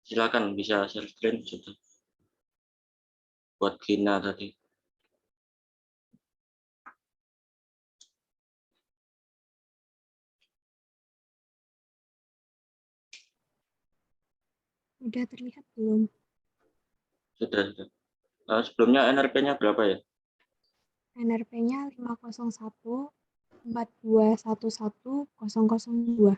Silakan bisa share screen sudah buat Gina tadi. Udah terlihat belum? Sudah. Sebelumnya NRP-nya berapa ya? NRP-nya 501 4211 002.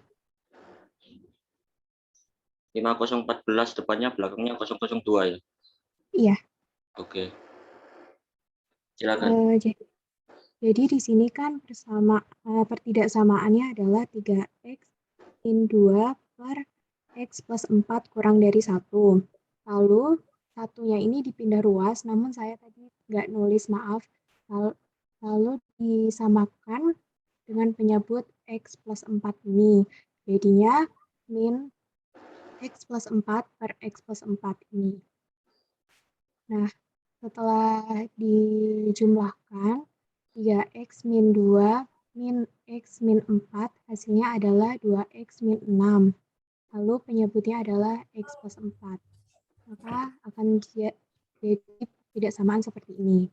5014 depannya belakangnya 002 ya. Iya. Oke. Silakan. Jadi di sini kan pertidaksamaannya adalah 3x min 2 per x plus 4 kurang dari 1. Lalu satunya ini dipindah ruas, namun saya tadi nggak nulis, maaf. Lalu disamakan dengan penyebut x plus 4 ini. Jadinya min x plus 4 per x plus 4 ini. Nah, setelah dijumlahkan, 3x min 2 min x min 4 hasilnya adalah 2x min 6. Lalu penyebutnya adalah x plus 4. Maka akan jadi tidak samaan seperti ini.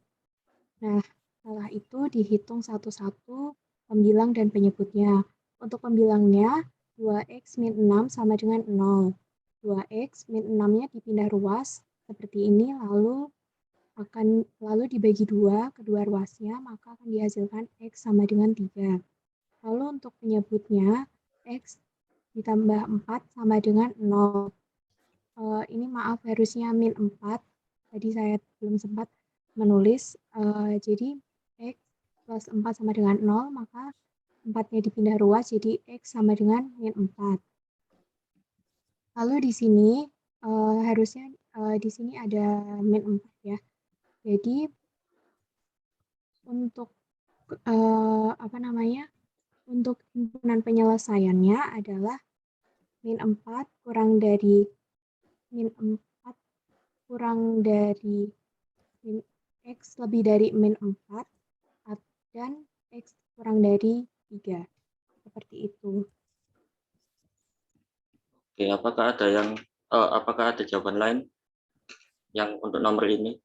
Nah, setelah itu dihitung satu-satu pembilang dan penyebutnya. Untuk pembilangnya, 2x min 6 sama dengan 0. 2x min 6-nya dipindah ruas seperti ini, lalu dibagi dua kedua ruasnya, maka akan dihasilkan x sama dengan 3. Lalu untuk penyebutnya, x ditambah 4 sama dengan 0. Ini maaf, harusnya min 4. Tadi saya belum sempat menulis. Jadi x plus 4 sama dengan 0, maka 4-nya dipindah ruas, jadi x sama dengan min 4. Lalu di sini harusnya di sini ada min 4 ya. Jadi untuk untuk himpunan penyelesaiannya adalah min 4 kurang dari min 4 kurang dari min x lebih dari min 4 dan x kurang dari 3. Seperti itu. Oke, apakah ada jawaban lain yang untuk nomor ini?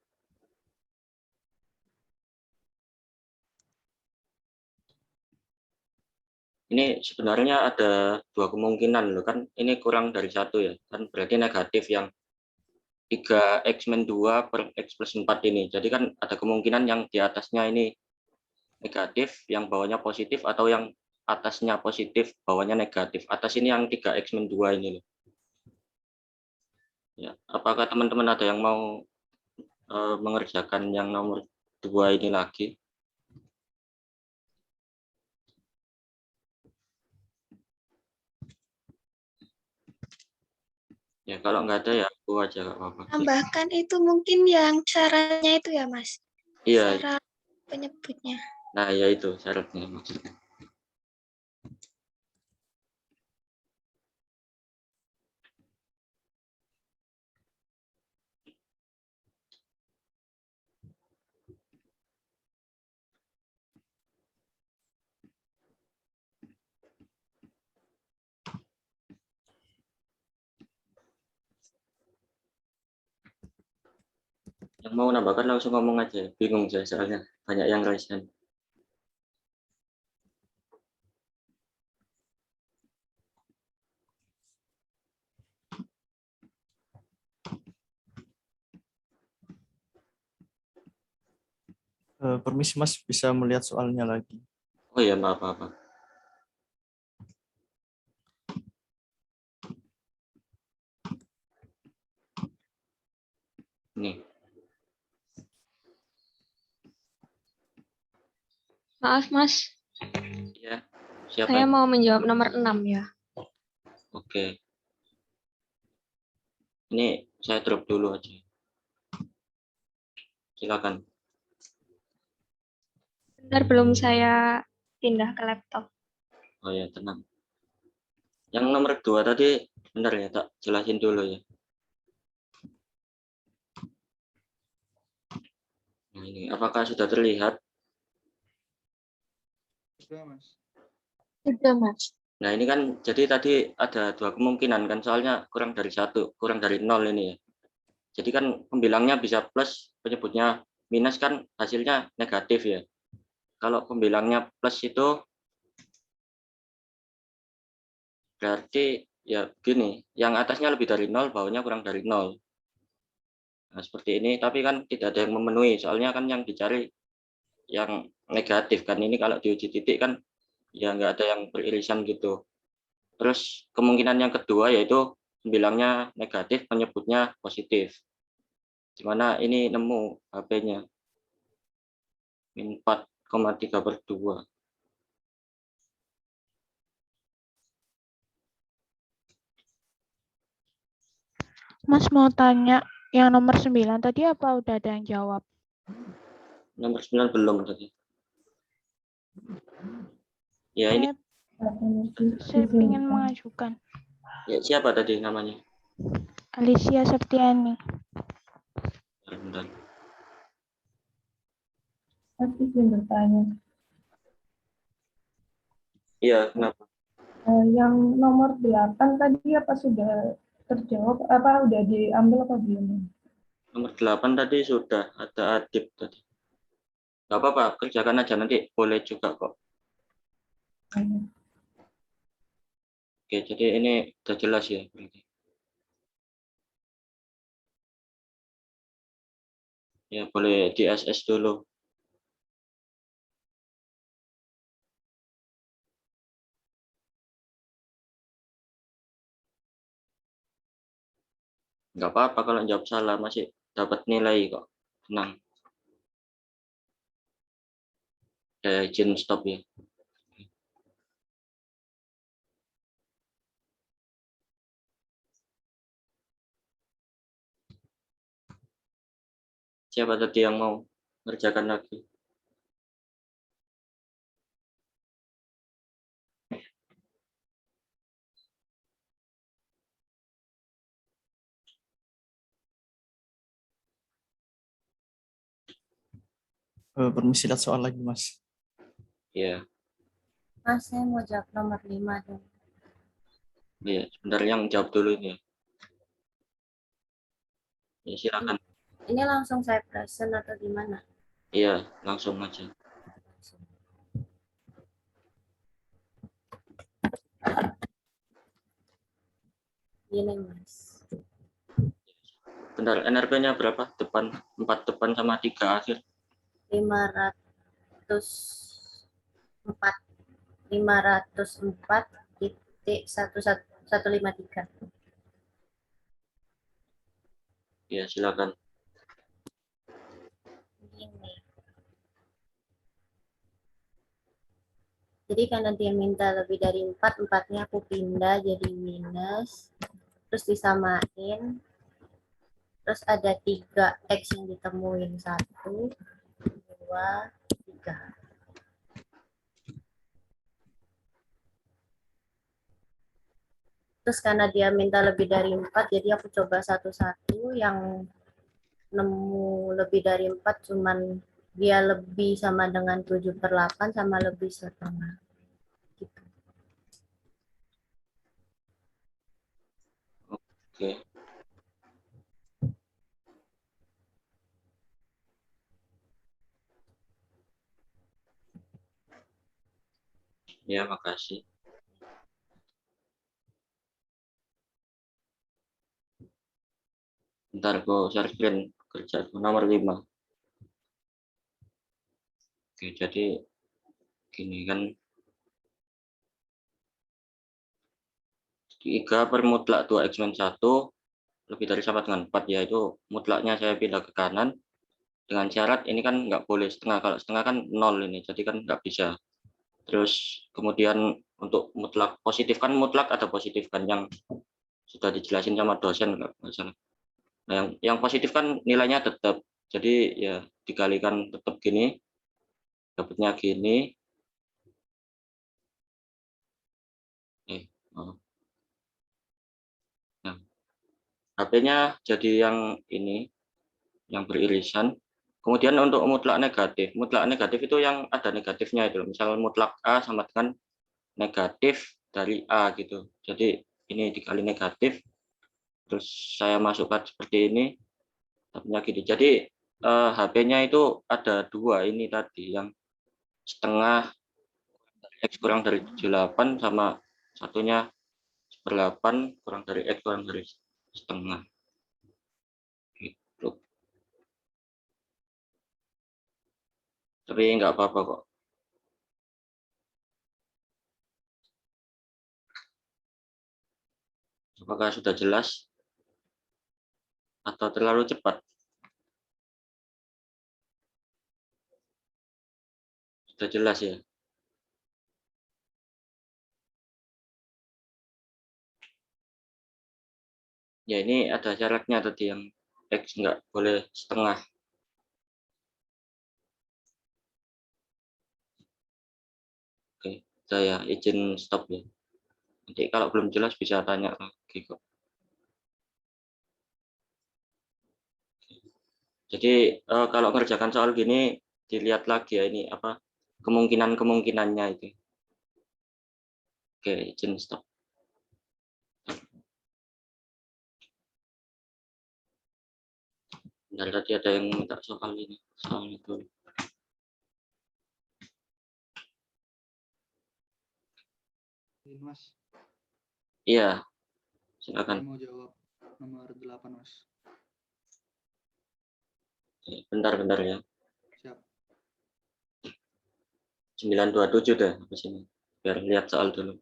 Ini sebenarnya ada dua kemungkinan loh, kan ini kurang dari 1 ya, kan berarti negatif yang 3x min 2 per x plus 4 ini. Jadi kan ada kemungkinan yang di atasnya ini negatif, yang bawahnya positif, atau yang atasnya positif, bawahnya negatif. Atas ini yang 3x min 2 ini loh. Ya, apakah teman-teman ada yang mau mengerjakan yang nomor 2 ini lagi? Ya, kalau nggak ada ya aku aja nggak apa-apa. Tambahkan itu mungkin yang caranya itu ya, Mas. Iya. Cara penyebutnya. Nah, ya itu syaratnya maksudnya. Yang mau nambahkan langsung ngomong aja. Bingung saya soalnya banyak yang raise hand. Permisi Mas, bisa melihat soalnya lagi. Oh ya, maaf. Nih. Maaf, Mas. Ya, siapa? Saya mau menjawab nomor 6 ya. Oke. Ini saya drop dulu aja. Silakan. Bentar, belum saya pindah ke laptop. Oh ya, tenang. Yang nomor 2 tadi, bentar ya, tak jelasin dulu ya. Nah, ini apakah sudah terlihat? Sudah Mas. Sudah, Mas. Nah, ini kan jadi tadi ada dua kemungkinan kan, soalnya kurang dari 1, kurang dari 0 ini ya. Jadi kan pembilangnya bisa plus, penyebutnya minus kan hasilnya negatif ya. Kalau pembilangnya plus itu berarti ya begini, yang atasnya lebih dari 0, bawahnya kurang dari 0. Nah, seperti ini, tapi kan tidak ada yang memenuhi, soalnya kan yang dicari yang negatif kan. Ini kalau diuji titik kan ya nggak ada yang beririsan gitu. Terus kemungkinan yang kedua yaitu bilangnya negatif, menyebutnya positif. Dimana ini nemu HP-nya min 4,3/2. Mas mau tanya, yang nomor 9 tadi apa udah ada yang jawab? Nomor 9 belum tadi. Ya ini Saya ingin mengajukan. ya, siapa tadi namanya? Alicia Septiani. Bentar. Mas izin bertanya. Iya, kenapa? Yang nomor 8 tadi apa sudah terjawab? Apa udah diambil apa belum? Nomor 8 tadi sudah ada Adib tadi. Nggak apa-apa, kerjakan aja nanti boleh juga kok. Oke, jadi ini sudah jelas ya berarti. Ya, boleh di SS dulu. Nggak apa-apa kalau jawab salah, masih dapat nilai kok. Tenang. Saya izin stop ya. Siapa tadi yang mau ngerjakan lagi? Permisi lihat soal lagi, Mas. Iya, Mas, saya mau jawab nomor 5 dong. iya. Sebentar yang jawab dulu ini. Ya, silakan. Ini langsung saya present atau gimana? Iya, langsung aja. Gini, Mas. Bentar, NRP-nya berapa? 4 depan sama 3 akhir. 504. 504.153. Iya, silakan. Gini. Jadi karena dia minta lebih dari 4, 4-nya aku pindah jadi minus. Terus disamain. Terus ada 3 X yang ditemuin. 1, 2, 3. Terus karena dia minta lebih dari 4, jadi aku coba satu-satu. Yang nemu lebih dari 4 cuman dia lebih sama dengan 7/8 sama lebih setengah. Gitu. Oke. Ya, makasih. Bentar, aku share screen kerja nomor 5. Oke, jadi gini kan. 3 per mutlak 2x-1 lebih dari sama dengan 4, yaitu mutlaknya saya pindah ke kanan. Dengan syarat ini kan nggak boleh setengah, kalau setengah kan 0 ini, jadi kan nggak bisa. Terus kemudian untuk mutlak positif kan, mutlak ada positif kan, yang sudah dijelasin sama dosen nggak salah. Nah, yang positif kan nilainya tetap, jadi ya dikalikan tetap gini, dapatnya gini. Oh. Nah, HP-nya jadi yang ini, yang beririsan. Kemudian untuk mutlak negatif itu yang ada negatifnya itu. Misal mutlak A sama dengan negatif dari A gitu. Jadi ini dikali negatif, terus saya masukkan seperti ini, tabnya gini. Jadi HB-nya itu ada dua ini tadi, yang setengah X kurang dari 78 sama satunya 8 kurang dari X kurang dari setengah. Gitu. Tapi nggak apa-apa kok. Apakah sudah jelas atau terlalu cepat? Sudah jelas ya? Ya ini ada syaratnya tadi, yang X nggak boleh setengah. Oke, saya izin stop ya. Nanti kalau belum jelas bisa tanya lagi kok. Jadi kalau ngerjakan soal gini dilihat lagi ya, ini apa kemungkinan-kemungkinannya itu. Oke, izin stop. Bentar, tadi ada yang minta soal ini, soal itu. Mas, Iya, saya silakan. mau jawab nomor 8, Mas. Bentar ya. Siap. 927 deh ke sini. Biar lihat soal dulu.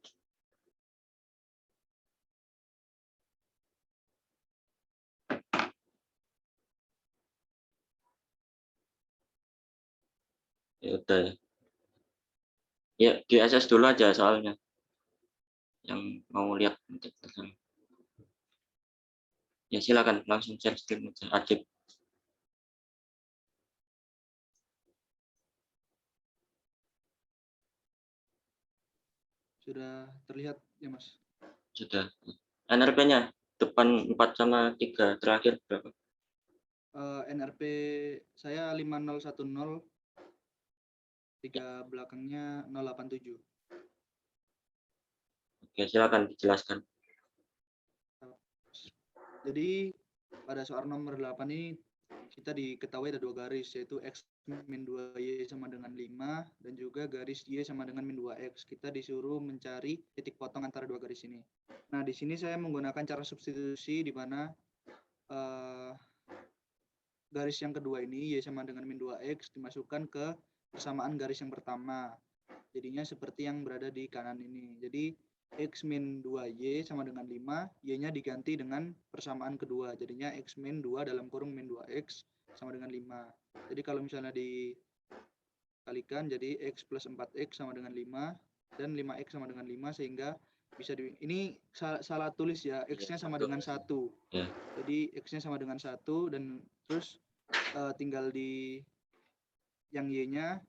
Ya udah ya. Ya, di SS dulu aja soalnya. Yang mau lihat nanti. Ya silakan langsung share screen aja. Adib. Sudah terlihat ya, Mas? Sudah. NRP-nya depan 4 sama 3 terakhir berapa? NRP saya 5010, 3 belakangnya 087. Oke, silakan dijelaskan. Jadi pada soal nomor 8 ini kita diketahui ada 2 garis, yaitu X min 2Y sama dengan 5 dan juga garis Y sama dengan min 2X. Kita disuruh mencari titik potong antara 2 garis ini. Nah, di sini saya menggunakan cara substitusi di mana garis yang kedua ini Y sama dengan min 2X dimasukkan ke persamaan garis yang pertama. Jadinya seperti yang berada di kanan ini. Jadi X min 2Y sama dengan 5, Y-nya diganti dengan persamaan kedua. Jadinya X min 2 dalam kurung min 2X sama dengan 5. Jadi kalau misalnya dikalikan, jadi X plus 4X sama dengan 5, dan 5X sama dengan 5, sehingga bisa ini salah tulis ya, X-nya sama dengan 1. Ya. Jadi X-nya sama dengan 1, dan terus tinggal di yang Y-nya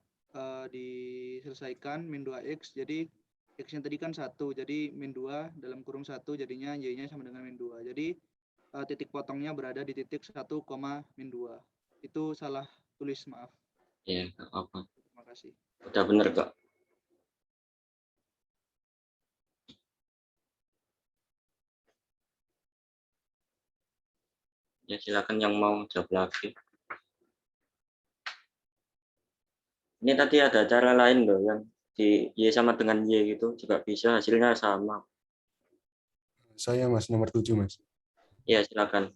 diselesaikan min 2X. Jadi X-nya tadi kan 1, jadi min 2 dalam kurung 1, jadinya Y-nya sama dengan min 2. Jadi titik potongnya berada di titik 1, min 2. Itu salah tulis, maaf. Ya, nggak apa-apa. Terima kasih. Udah bener kok. Ya silakan yang mau jawab lagi. Ini tadi ada cara lain loh, yang di Y sama dengan Y gitu juga bisa hasilnya sama. Saya Mas, nomor 7 Mas. Ya silakan.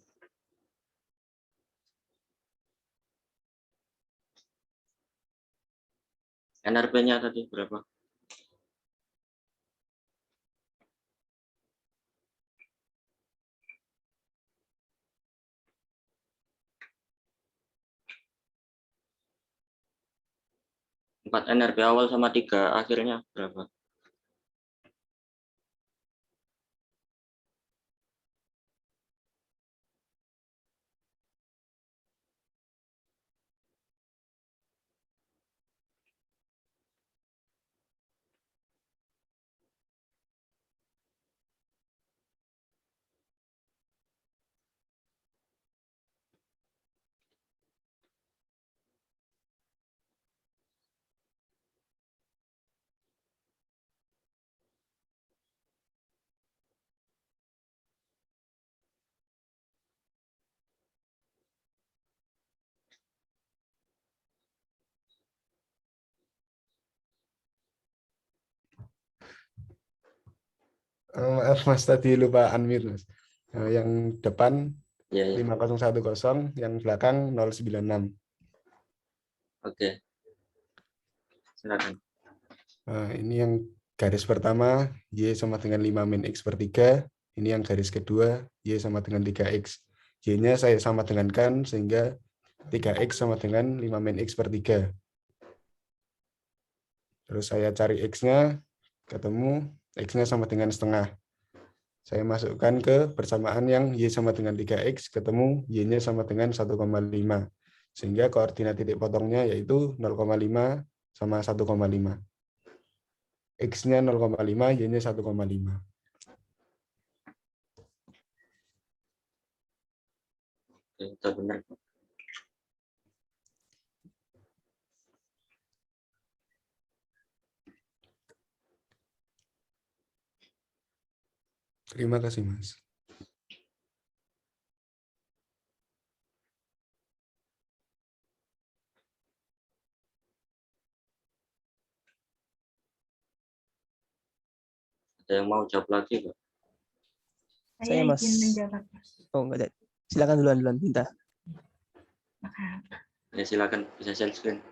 NRP-nya tadi berapa? Empat NRP awal sama 3 akhirnya berapa? Maaf Mas, tadi lupa unmute Mas. Yang depan Ya, ya. 5010, yang belakang 096. Oke. Silakan. Ini yang garis pertama, Y sama dengan 5 min X per 3. Ini yang garis kedua, Y sama dengan 3X. Y-nya saya sama dengankan, sehingga 3X sama dengan 5 min X per 3. Terus saya cari X-nya, ketemu X-nya sama dengan setengah. Saya masukkan ke persamaan yang Y sama dengan 3X, ketemu Y-nya sama dengan 1,5. Sehingga koordinat titik potongnya yaitu 0,5 sama 1,5. X-nya 0,5, Y-nya 1,5. Oke, itu benar. Terima kasih, Mas. Ada yang mau jawab lagi, Pak? Saya, Mas. izin menjawab, Mas. Oh, enggak ada. Silakan duluan, Pinta. Ya, silakan bisa share screen.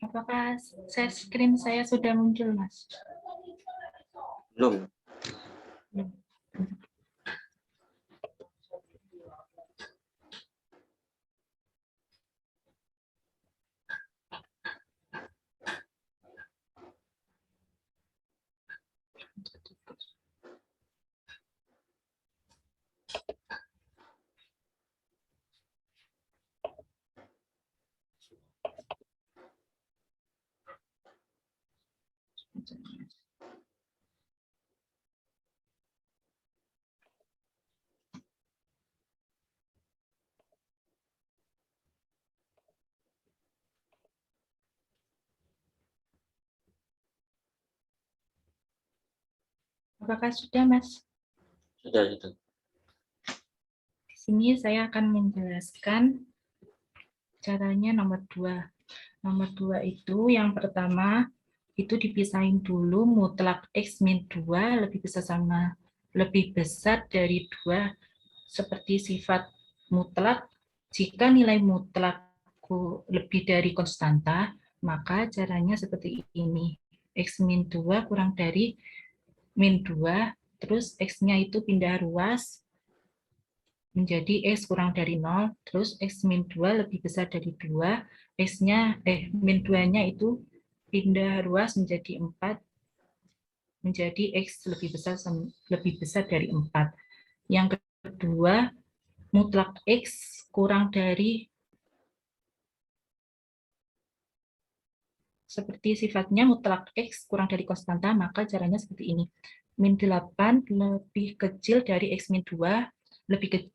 Apakah share screen saya sudah muncul, Mas? Belum. Apakah sudah, Mas? Sudah, sudah. Di sini saya akan menjelaskan caranya nomor 2. Nomor 2 itu yang pertama itu dipisahin dulu mutlak X min 2 lebih besar dari 2 seperti sifat mutlak. Jika nilai mutlak lebih dari konstanta, maka caranya seperti ini. X min 2 kurang dari min 2, terus X-nya itu pindah ruas menjadi X kurang dari 0, terus X min 2 lebih besar dari 2, min 2-nya itu pindah ruas menjadi 4, menjadi X lebih besar dari 4. Yang kedua, mutlak X kurang dari, seperti sifatnya mutlak X kurang dari konstanta, maka caranya seperti ini. Min 8 lebih kecil dari X min 2, lebih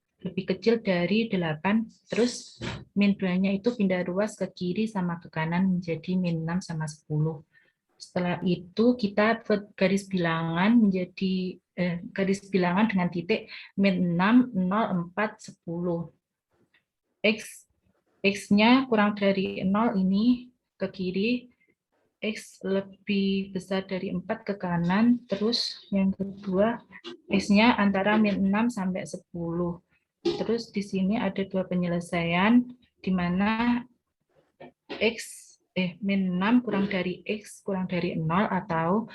kecil dari 8, terus min 2-nya itu pindah ruas ke kiri sama ke kanan menjadi min 6 sama 10. Setelah itu kita buat garis bilangan dengan titik min 6, 0, 4, 10. X-nya kurang dari 0 ini ke kiri, X lebih besar dari 4 ke kanan, terus yang kedua X-nya antara min 6 sampai 10. Terus di sini ada dua penyelesaian di mana min 6 kurang dari X kurang dari 0 atau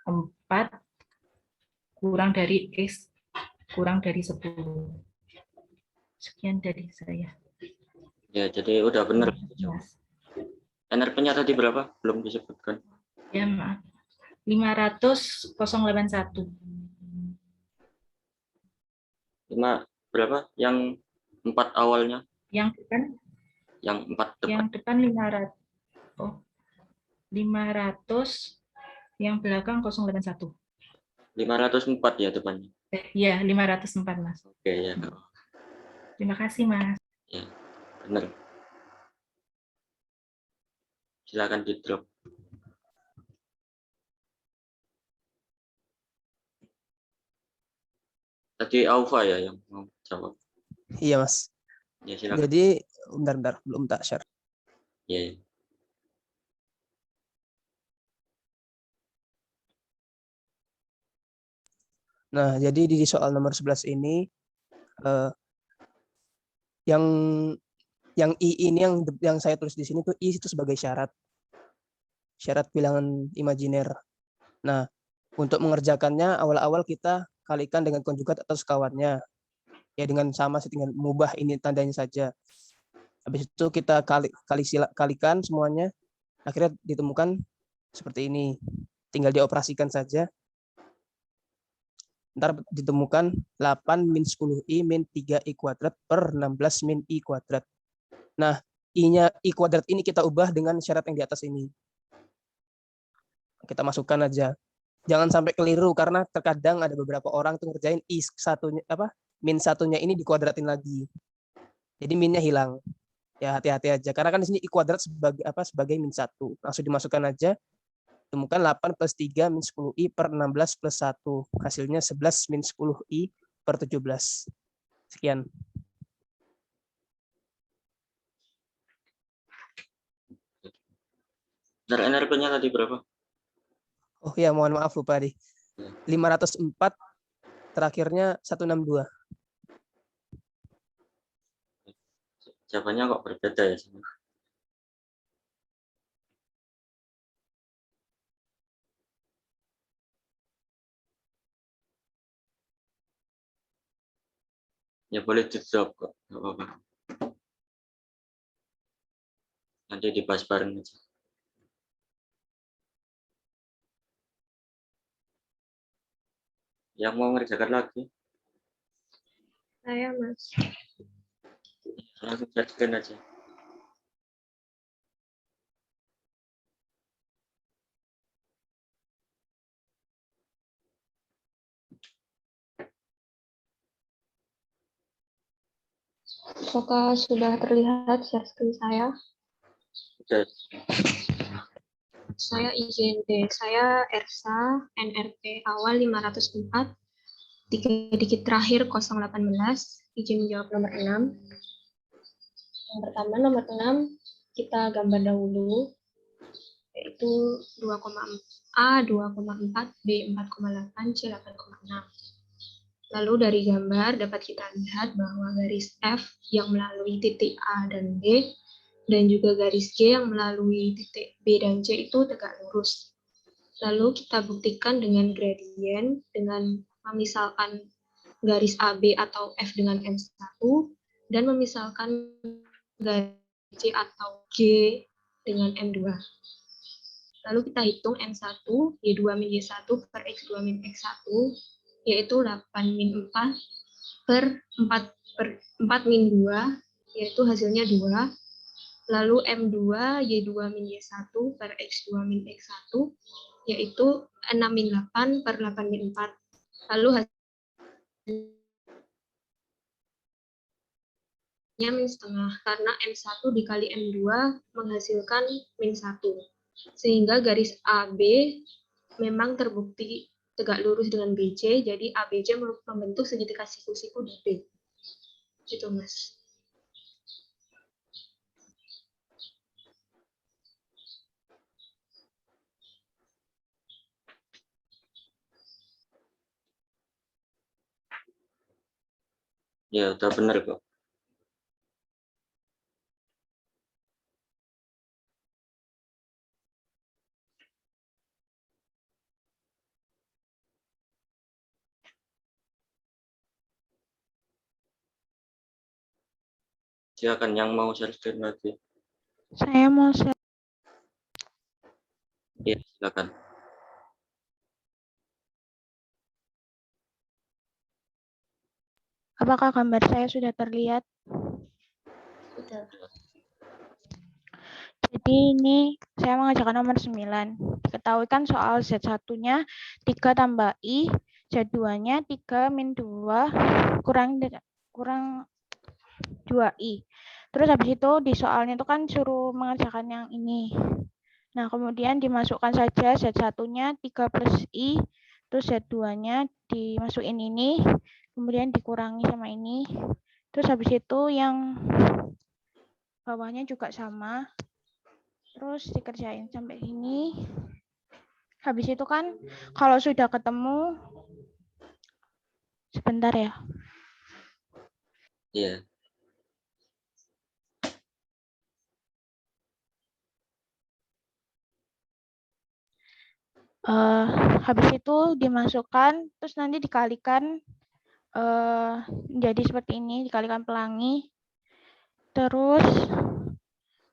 4 kurang dari X kurang dari 10. Sekian dari saya. Ya, jadi udah benar. NRP-nya tadi berapa? Belum disebutkan. Ya, maaf. 500,081. 5 berapa? Yang 4 awalnya? Yang depan? Yang 4 depan. Yang depan 500. 500, yang belakang 081. 504 ya depannya. Iya, 504, Mas. Oke, ya. Terima kasih, Mas. Ya, benar. Silakan di drop. Tadi Aufa ya yang mau jawab. Iya, Mas. Ya, silakan. Jadi, bentar, belum tak share. Ya, ya. Nah, jadi di soal nomor 11 ini, yang I ini yang saya tulis di sini tuh I itu sebagai syarat bilangan imajiner. Nah, untuk mengerjakannya awal-awal kita kalikan dengan konjugat atau sekawannya. Ya dengan sama sih, dengan mengubah ini tandanya saja. Habis itu kita kalikan semuanya, akhirnya ditemukan seperti ini. Tinggal dioperasikan saja. Ntar ditemukan 8 min 10i min 3i kuadrat per 16 min i kuadrat. Nah, I kuadrat ini kita ubah dengan syarat yang di atas ini. Kita masukkan aja. Jangan sampai keliru, karena terkadang ada beberapa orang tuh ngerjain min satunya ini dikuadratin lagi. Jadi minnya hilang. Ya hati-hati aja. Karena kan di sini I kuadrat sebagai min 1. Langsung dimasukkan aja. Temukan 8 plus 3 min 10i per 16 plus 1. Hasilnya 11 min 10i per 17. Sekian. Dari NRP-nya tadi berapa? Oh ya, mohon maaf lupa nih. 504, terakhirnya 162. Jawabannya kok berbeda ya? Ya boleh dijawab kok, nggak apa-apa. Nanti dibahas bareng aja. Yang mau ngerjakan lagi? Saya, Mas. Langsung jadikan aja. Apakah sudah terlihat share screen saya? Sudah. Saya izin deh. Saya Ersa, NRP awal 504, 3 digit terakhir 018, izin menjawab nomor 6. Yang pertama, nomor 6, kita gambar dahulu, yaitu 2,A 2,4, B 4,8, C 8,6. Lalu dari gambar dapat kita lihat bahwa garis F yang melalui titik A dan B, dan juga garis G yang melalui titik B dan C itu tegak lurus. Lalu kita buktikan dengan gradient, dengan memisalkan garis AB atau F dengan M1, dan memisalkan garis C atau G dengan M2. Lalu kita hitung M1, Y2 min Y1 per X2 min X1, yaitu 8 min 4 per 4 min 2, yaitu hasilnya 2. Lalu M2, Y2 min Y1 per X2 min X1, yaitu 6 min 8 per 8 min 4. Lalu hasilnya min setengah, karena M1 dikali M2 menghasilkan min 1. Sehingga garis AB memang terbukti tegak lurus dengan BC, jadi ABC membentuk segitiga siku-siku di B. Gitu, Mas. Ya, udah benar kok. Silakan yang mau share screen lagi. Saya mau share. Ya, silakan. Apakah gambar saya sudah terlihat? Sudah. Jadi ini saya mengerjakan nomor 9. Diketahui kan soal Z1-nya 3 tambah I, Z2-nya 3 min 2 kurang 2I. Terus habis itu di soalnya itu kan suruh mengerjakan yang ini. Nah, kemudian dimasukkan saja Z1-nya 3 plus I, terus Z2-nya dimasukin ini, kemudian dikurangi sama ini. Terus habis itu yang bawahnya juga sama. Terus dikerjain sampai sini. Habis itu kan kalau sudah ketemu, sebentar ya. Iya. Habis itu dimasukkan, terus nanti dikalikan menjadi seperti ini, dikalikan pelangi. Terus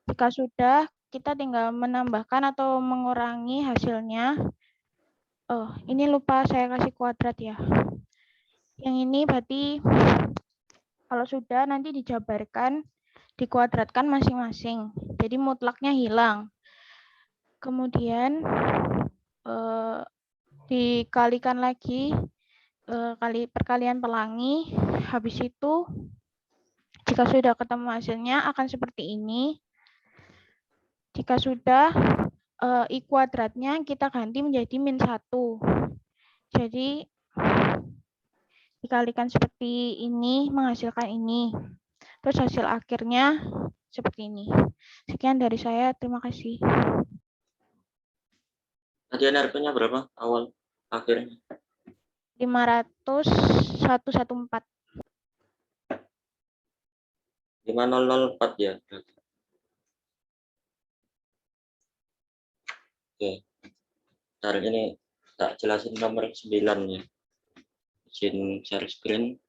jika sudah, kita tinggal menambahkan atau mengurangi hasilnya. Oh, ini lupa saya kasih kuadrat ya. Yang ini berarti kalau sudah nanti dijabarkan, dikuadratkan masing-masing. Jadi mutlaknya hilang. Kemudian dikalikan lagi perkalian pelangi. Habis itu jika sudah ketemu hasilnya akan seperti ini. Jika sudah I kuadratnya kita ganti menjadi min 1. Jadi dikalikan seperti ini menghasilkan ini. Terus hasil akhirnya seperti ini. Sekian dari saya, terima kasih. Tadi NRP-nya berapa awal akhirnya? 500.114. 5004 ya. Oke. Ntar ini tak jelasin nomor 9 ya. Izin share screen.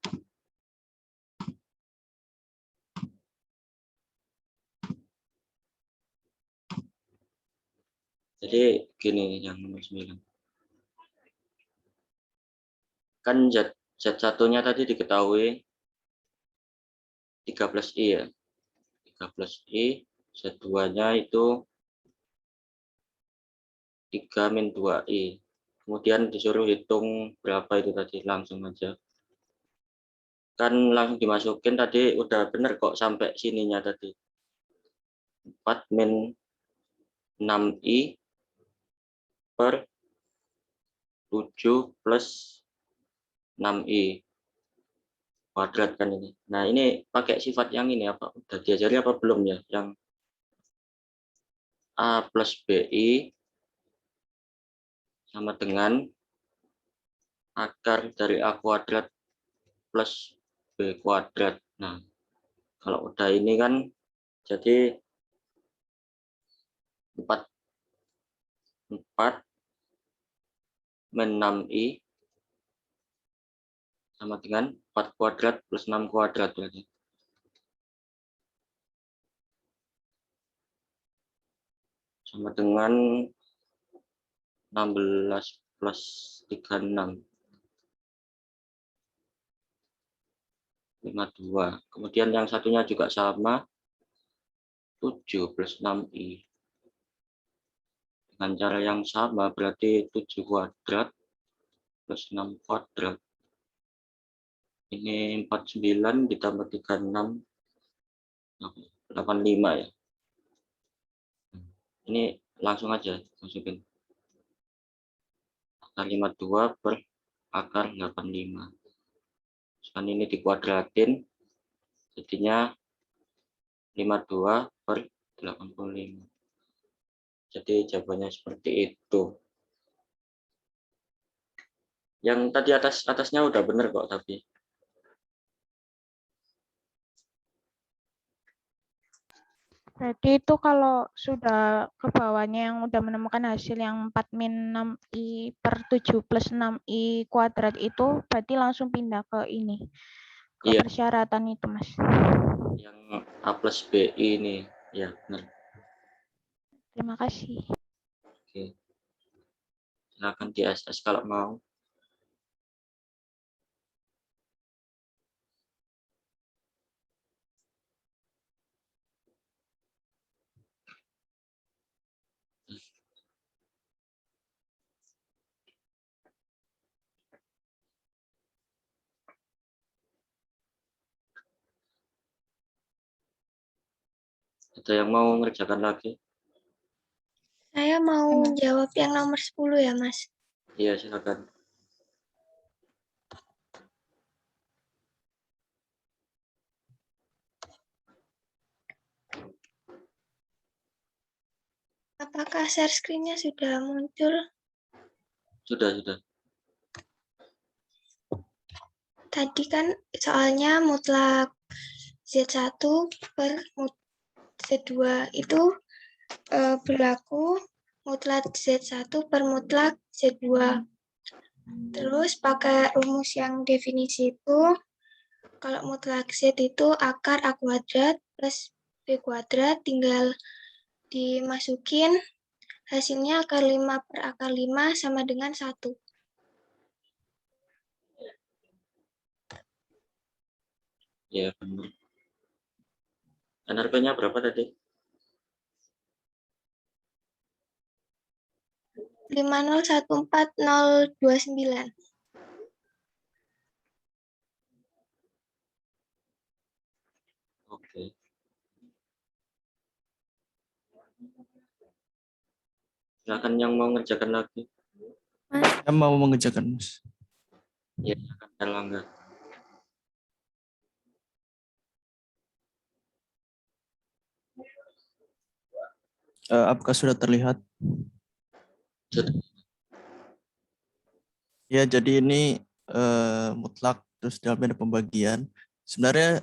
Jadi gini yang nomor 9. Kan Z1-nya tadi diketahui 3 plus I ya. 3 plus I, Z2-nya itu 3 min 2I. Kemudian disuruh hitung berapa itu tadi, langsung aja. Kan langsung dimasukin tadi udah bener kok sampai sininya tadi. 4 min 6I per 7 plus 6I kuadrat kan ini. Nah ini pakai sifat yang ini apa? Udah diajari apa belum ya? Yang A plus BI sama dengan akar dari A kuadrat plus B kuadrat. Nah kalau udah ini kan jadi 4 min 6I sama dengan 4 kuadrat plus 6 kuadrat berarti. Sama dengan 16 plus 36. 52. Kemudian yang satunya juga sama, 7 plus 6I. Dengan cara yang sama berarti 7 kuadrat plus 6 kuadrat. Ini 49 ditambah 36, 85 ya. Ini langsung aja masukin. Akar 52 per akar 85. Sekarang ini dikuadratin, jadinya 52 per 85. Jadi jawabannya seperti itu. Yang tadi atasnya udah bener kok tapi. Berarti itu kalau sudah ke bawahnya yang udah menemukan hasil yang 4 min 6I per 7 plus 6I kuadrat itu berarti langsung pindah ke ini. Ke Iya. persyaratan itu, Mas. Yang A plus BI ini. Ya, benar. Terima kasih. Oke. Silakan di SS kalau mau. Ada yang mau mengerjakan lagi? Saya saya mau jawab yang nomor 10 ya, Mas. Iya, silakan. Apakah share screen-nya sudah muncul? Sudah. Tadi kan soalnya mutlak Z1 per Z2 itu berlaku mutlak Z1 per mutlak Z2. Terus pakai rumus yang definisi itu, kalau mutlak Z itu akar A kuadrat plus B kuadrat, tinggal dimasukin, hasilnya akar 5 per akar 5 sama dengan 1. Iya, benar. NRP-nya berapa tadi? 5014029. Oke. Silakan yang mau ngerjakan lagi. Saya mau mengerjakan, Mas. Ya, silakan Erlangga. Apakah sudah terlihat? Sudah. Ya, jadi ini mutlak, terus dalamnya ada pembagian. Sebenarnya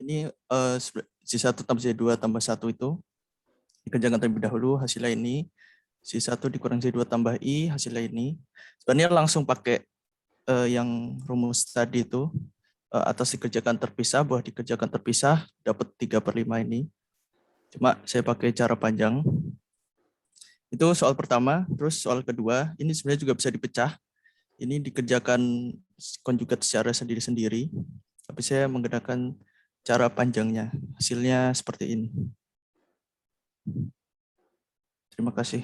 ini C1 tambah C2 tambah 1 itu dikerjakan terlebih dahulu, hasilnya ini. C1 dikurang C2 tambah I, hasilnya ini. Sebenarnya langsung pakai yang rumus tadi itu, atas dikerjakan terpisah, bawah dikerjakan terpisah, dapat 3/5 ini. Cuma saya pakai cara panjang. Itu soal pertama. Terus soal kedua, ini sebenarnya juga bisa dipecah. Ini dikerjakan konjugat secara sendiri-sendiri. Tapi saya menggunakan cara panjangnya. Hasilnya seperti ini. Terima kasih.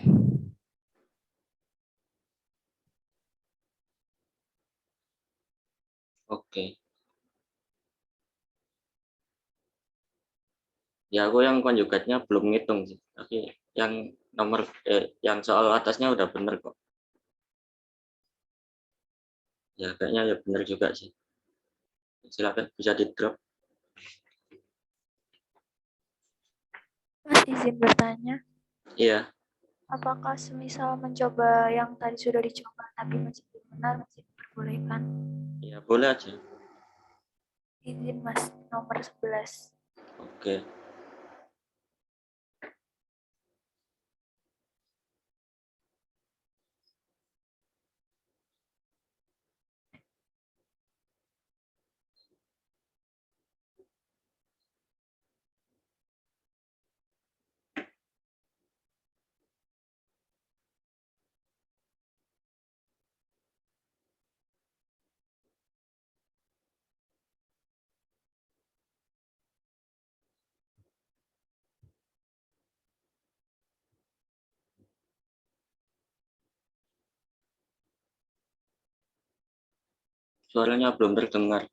Oke. Ya, aku yang konjugatnya belum ngitung sih. Tapi yang yang soal atasnya udah bener kok. Ya, kayaknya ya bener juga sih. Silakan bisa di drop. Mas izin bertanya, Iya. apakah semisal mencoba yang tadi sudah dicoba tapi masih belum benar, masih diperbolehkan? Ya, boleh aja. Izin Mas, nomor 11. Oke. Suaranya belum terdengar.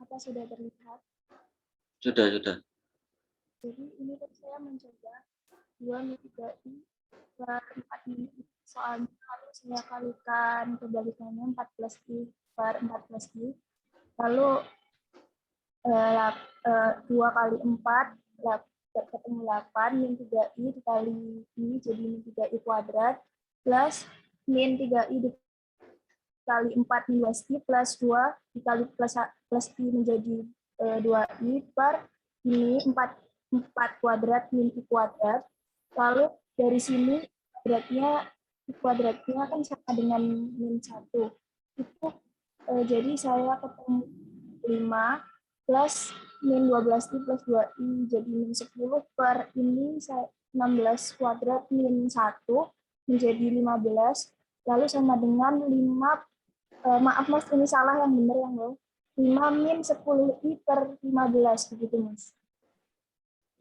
Apa sudah terlihat? Sudah. Jadi ini tadi saya mencoba 2-3i per 4i. Soalnya harus saya kalikan kebalikannya 14i per 14i. Lalu 2 kali 4 ketemu 8, min 3i dikali i jadi min 3i kuadrat plus min 3i dikali 4 min 2i plus 2 dikali plus i menjadi 2i per ini 4 kuadrat min i kuadrat. Lalu dari sini kuadratnya kan sama dengan min 1. Itu jadi saya ketemu 5 plus min 12i plus 2i jadi min 10 per ini 16 kuadrat min 1 menjadi 15. Lalu sama dengan 5, maaf Mas, ini salah, yang benar yang loh. 5 min 10i per 15, begitu Mas.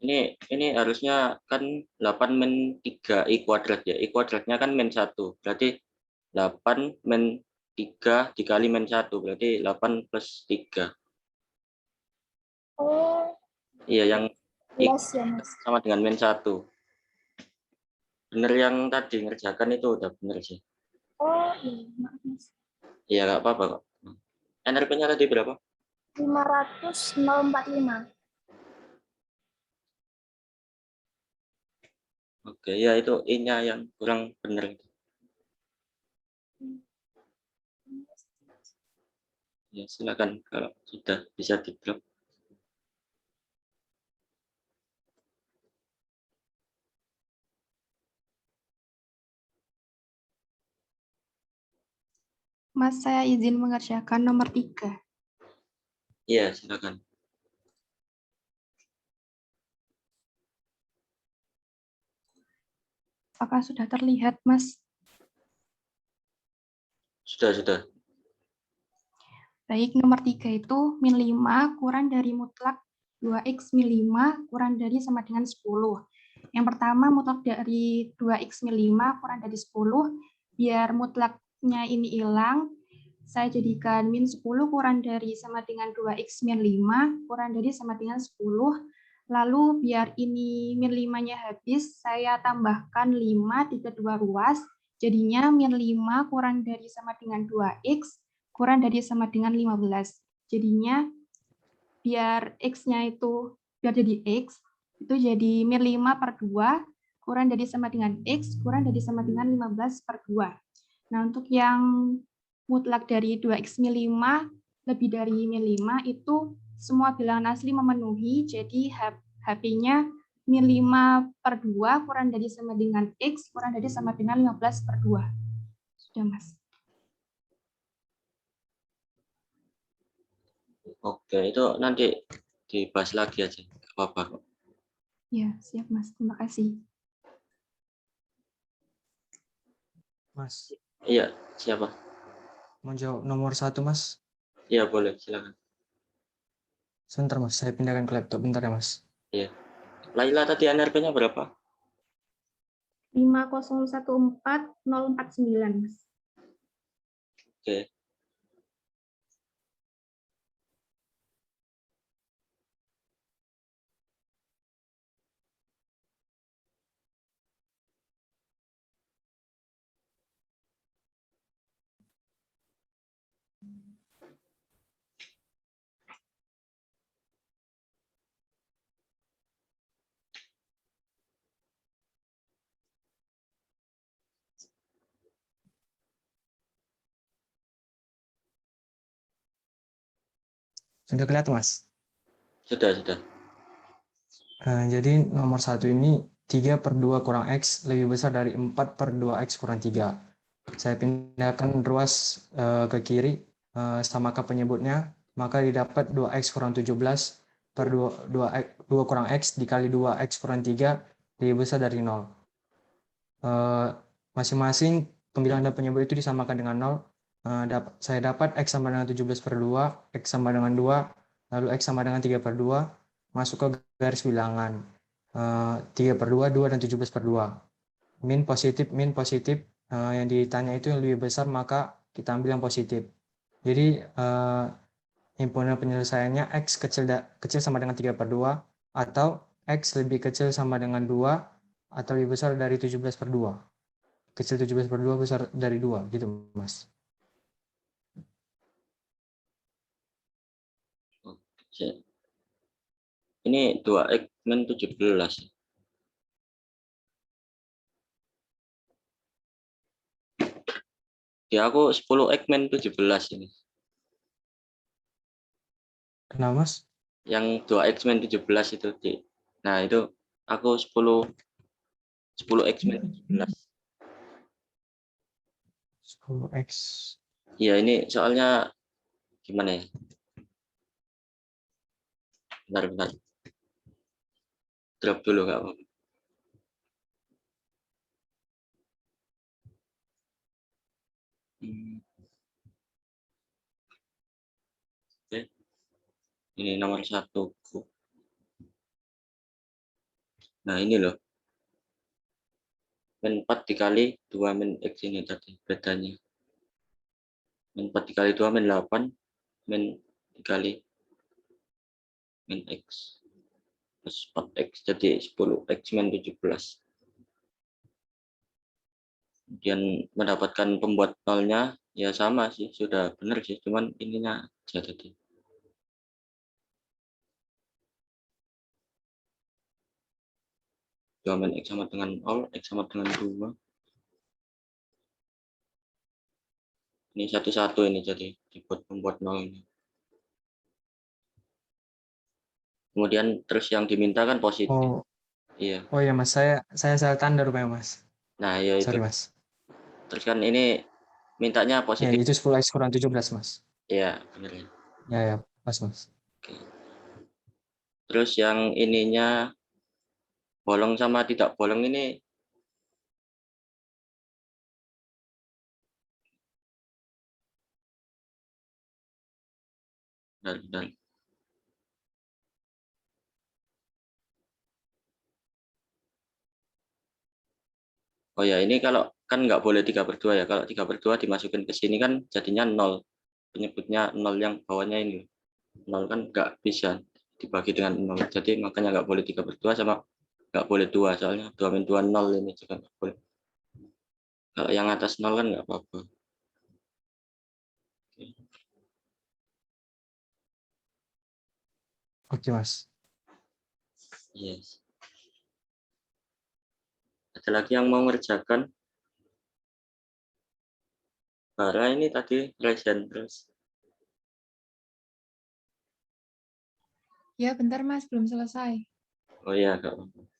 Ini harusnya kan 8 min 3 I kuadrat ya. I kuadratnya kan min 1. Berarti 8 min 3 dikali min 1. Berarti 8 plus 3. Oh, Iya, yang I jelas ya, Mas. sama dengan min 1. Bener yang tadi ngerjakan itu udah bener sih. Oh, iya, maaf, Mas. Iya, nggak apa-apa kok. NRP-nya tadi berapa? 500,045. Oke, ya itu I-nya yang kurang bener. Ya, silakan kalau sudah bisa di-drop. Mas, saya izin mengerjakan nomor 3. Iya, silakan. Apakah sudah terlihat, Mas? Sudah. Baik, nomor 3 itu min 5 kurang dari mutlak 2x min 5 kurang dari sama dengan 10. Yang pertama, mutlak dari 2x min 5 kurang dari 10. Biar mutlaknya ini hilang, saya jadikan min 10 kurang dari sama dengan 2x min 5 kurang dari sama dengan 10. Lalu biar ini min 5-nya habis, saya tambahkan 5 di kedua ruas. Jadinya min 5 kurang dari sama dengan 2x kurang dari sama dengan 15. Jadinya biar X-nya itu biar jadi X, itu jadi min 5 per 2 kurang dari sama dengan X kurang dari sama dengan 15 per 2. Nah, untuk yang mutlak dari 2X min 5 lebih dari min 5 itu semua bilangan asli memenuhi, jadi HP-nya min 5 per 2 kurang dari sama dengan X kurang dari sama dengan 15 per 2. Sudah, Mas. Oke, itu nanti dibahas lagi aja. Nggak apa-apa kok. Ya, siap, Mas. Terima kasih. Mas, Iya, siapa? mau jawab nomor 1, Mas? Iya, boleh, silakan. Sebentar, Mas. Saya pindahkan ke laptop. Bentar ya, Mas. Iya. Laila tadi NRP-nya berapa? 5014049, Mas. Oke. Sudah kelihatan, Mas? Sudah. Jadi nomor 1 ini 3 per 2 kurang X lebih besar dari 4 per 2X kurang 3. Saya pindahkan ruas ke kiri, samakan penyebutnya, maka didapat 2X kurang 17 per 2 kurang X dikali 2X kurang 3 lebih besar dari 0. Masing-masing pembilangan dan penyebut itu disamakan dengan 0. Saya dapat X sama dengan 17 per 2, X sama dengan 2, lalu X sama dengan 3 per 2, masuk ke garis bilangan. 3 per 2, 2, dan 17 per 2. Min positif, yang ditanya itu yang lebih besar, maka kita ambil yang positif. Jadi, himpunan penyelesaiannya X kecil sama dengan 3 per 2, atau X lebih kecil sama dengan 2, atau lebih besar dari 17 per 2. Kecil 17 per 2, besar dari 2, gitu, Mas. Oke. Ini 2X min 17. Ya, aku 10X min 17 ini. Kenapa, Mas? Yang 2X min 17 itu, Di. Nah, itu aku 10X min 17. 10X. Iya, ini soalnya gimana ya? Bentar. Drop dulu, nggak apa-apa. Oke. Ini nomor 1. Nah, ini loh. Min 4 dikali 2 min X ini tadi bedanya. Min 4 dikali 2 min 8, min dikali min X. Plus 4X, jadi 10X min 17. Kemudian mendapatkan pembuat nolnya, ya sama sih, sudah benar sih, cuman ininya aja tadi. Dua min X sama dengan 0, X sama dengan 2. Ini satu-satu ini jadi dibuat pembuat nol ini. Kemudian terus yang diminta kan positif. Oh, Iya. oh ya Mas, saya salah tanda rupanya Mas. Nah, ya itu. Sorry Mas. Terus kan ini mintanya Ya, positif. itu 10X kurang 17 Mas. Iya, benar. Ya, pas Mas. Oke. Terus yang ininya bolong sama tidak bolong ini bentar. Oh ya, ini kalau kan nggak boleh 3/2 ya. Kalau 3/2 dimasukin ke sini kan jadinya 0. Penyebutnya 0 yang bawahnya ini. 0 kan nggak bisa dibagi dengan 0. Jadi makanya nggak boleh 3/2 sama nggak boleh 2. Soalnya 2 min 2 0 ini juga nggak boleh. Kalau yang atas 0 kan nggak apa-apa. Oke Mas. Yes. Ada lagi yang mau ngerjakan? Bara ini tadi present terus. Ya, bentar Mas, belum selesai. Oh iya, nggak apa-apa.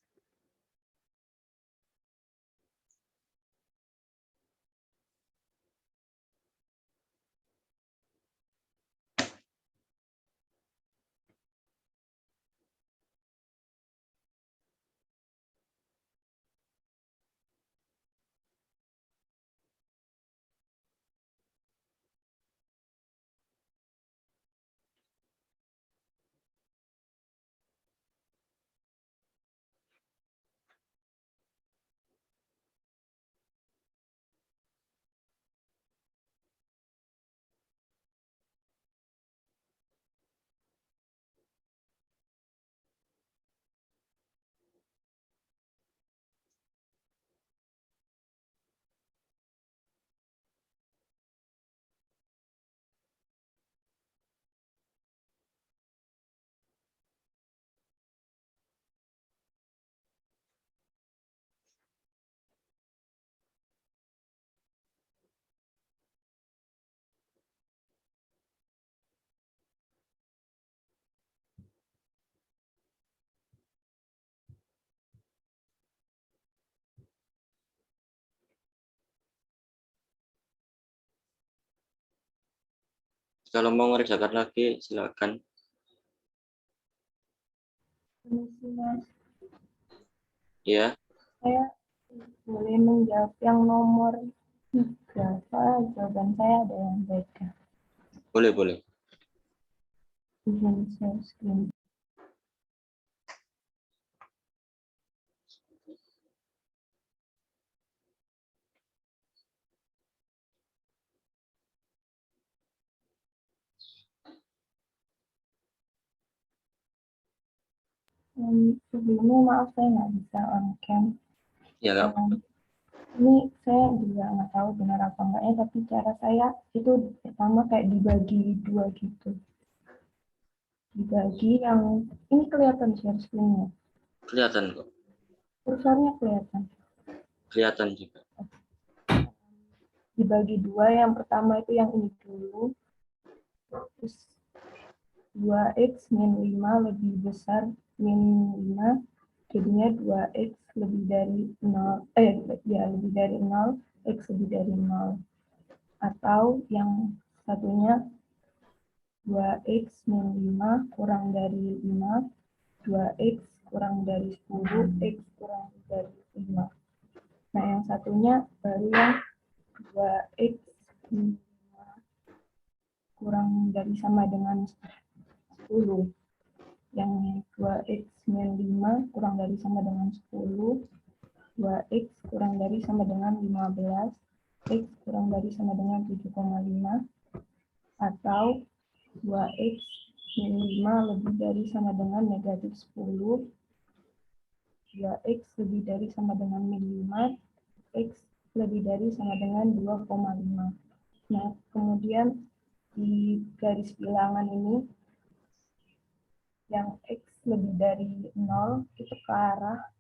Kalau mau ngerjakan lagi silakan. Permisi, Mas. Ya. Saya boleh menjawab yang nomor 3, soalnya jawaban saya ada yang beda. Boleh. Izin share screen. Sebelumnya maaf saya nggak bisa on cam. Ya nggak apa-apa. Ini saya juga nggak tahu benar apa enggaknya, tapi cara saya itu pertama kayak dibagi 2 gitu. Dibagi yang ini kelihatan share screen-nya. Kelihatan kok. Kursornya kelihatan. Kelihatan juga. Dibagi 2, yang pertama itu yang ini dulu. Terus 2x min 5 lebih besar min 5, jadinya 2x lebih dari 0, lebih dari 0, x lebih dari 0. Atau yang satunya 2x min 5 kurang dari 5, 2x kurang dari 10, x kurang dari 5. Nah, yang satunya baru yang 2x min 5 kurang dari sama dengan 10. yang 2x min 5 kurang dari sama dengan 10, 2x kurang dari sama dengan 15, x kurang dari sama dengan 7,5, atau 2x min 5 lebih dari sama dengan negatif 10, 2x lebih dari sama dengan min 5, x lebih dari sama dengan 2,5. Nah, kemudian di garis bilangan ini, yang x lebih dari 0 itu ke arah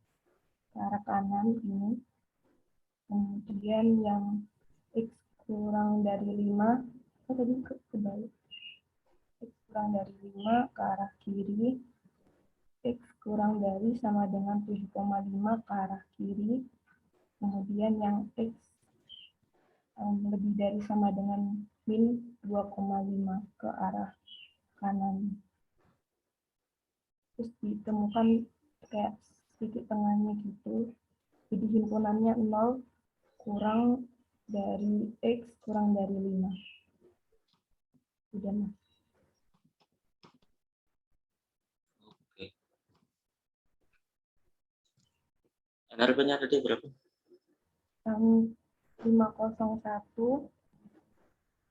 kanan ini. Kemudian yang x kurang dari 5, tadi kebalik. X kurang dari 5 ke arah kiri. X kurang dari sama dengan 7,5 ke arah kiri. Kemudian yang x lebih dari sama dengan min 2,5 ke arah kanan. Terus ditemukan kayak titik tengahnya gitu. Jadi himpunannya 0 kurang dari x kurang dari 5. Udah, Mas. Oke. NRP-nya tadi berapa? 501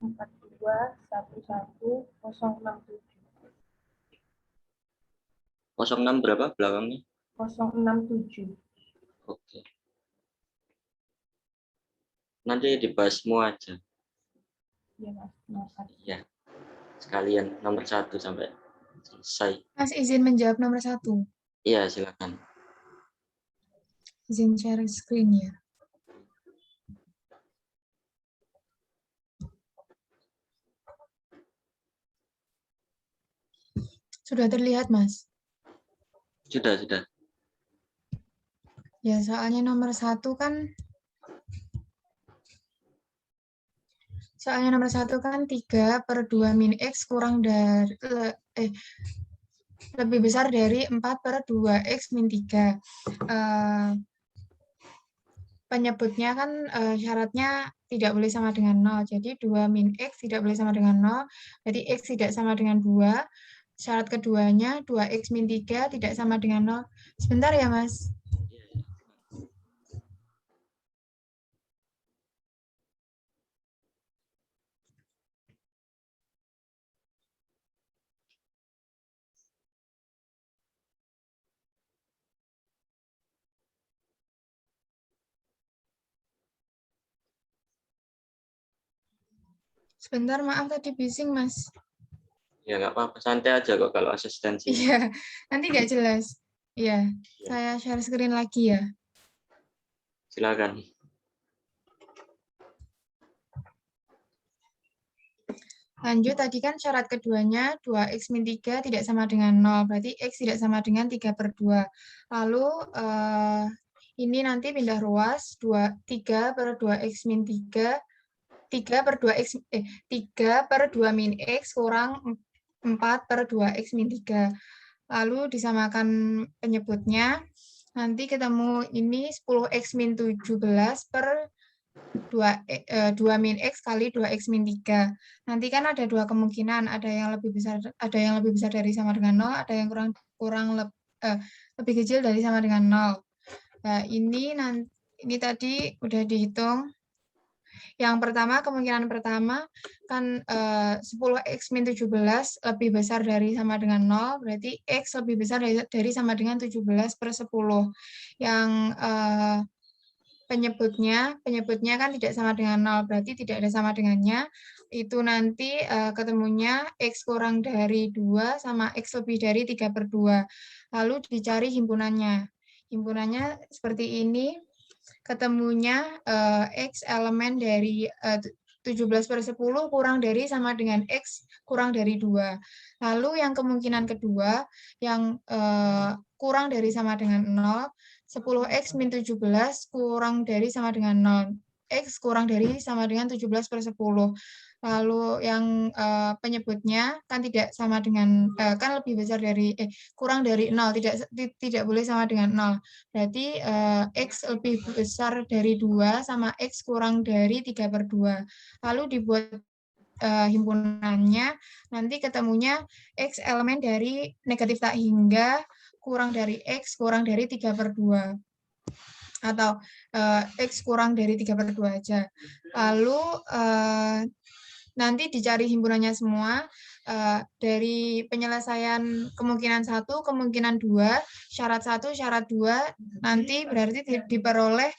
42 11 067. 06 berapa belakangnya? 067. Oke. Nanti dibahas semua aja. Iya, Mas. Makasih. Iya. Sekalian nomor 1 sampai selesai. Mas izin menjawab nomor 1. Iya, silakan. Izin share screen ya. Sudah terlihat, Mas? Sudah. Ya, soalnya nomor 1 kan 3/2 min X kurang dari lebih besar dari 4/2 X min 3. Penyebutnya kan syaratnya tidak boleh sama dengan 0. Jadi 2 min X tidak boleh sama dengan 0. Jadi X tidak sama dengan 2. Syarat keduanya 2X min 3 tidak sama dengan 0. Sebentar ya, Mas. Sebentar, maaf tadi bising, Mas. Ya, nggak apa-apa. Santai aja kok kalau asistensi. Iya, nanti nggak jelas. Iya, saya share screen lagi ya. Silakan. Lanjut, tadi kan syarat keduanya 2X min 3 tidak sama dengan 0. Berarti X tidak sama dengan 3/2. Lalu ini nanti pindah ruas 3/2X min 3. 3/2 min X kurang 4/2X min 3. Lalu disamakan penyebutnya. Nanti ketemu ini 10X min 17 per 2 min X kali 2X min 3. Nanti kan ada dua kemungkinan, ada yang lebih besar dari sama dengan 0, ada yang lebih kecil dari sama dengan 0. Nah, ini tadi udah dihitung. Yang pertama, kemungkinan pertama kan 10X min 17 lebih besar dari sama dengan 0, berarti X lebih besar dari sama dengan 17/10. Yang penyebutnya kan tidak sama dengan 0, berarti tidak ada sama dengannya. Itu nanti ketemunya X kurang dari 2 sama X lebih dari 3/2. Lalu dicari himpunannya. Himpunannya seperti ini. Ketemunya X elemen dari 17/10 kurang dari sama dengan X kurang dari 2. Lalu yang kemungkinan kedua, yang kurang dari sama dengan 0, 10X min 17 kurang dari sama dengan 0. X kurang dari sama dengan 17/10. Lalu yang penyebutnya kan tidak sama dengan, kan lebih besar dari, kurang dari 0, tidak boleh sama dengan 0. Berarti X lebih besar dari 2 sama X kurang dari 3/2. Lalu dibuat himpunannya, nanti ketemunya X elemen dari negatif tak hingga kurang dari X kurang dari 3/2. Atau X kurang dari 3/2 aja. Lalu nanti dicari himpunannya semua dari penyelesaian kemungkinan 1, kemungkinan 2, syarat 1, syarat 2, nanti berarti diperoleh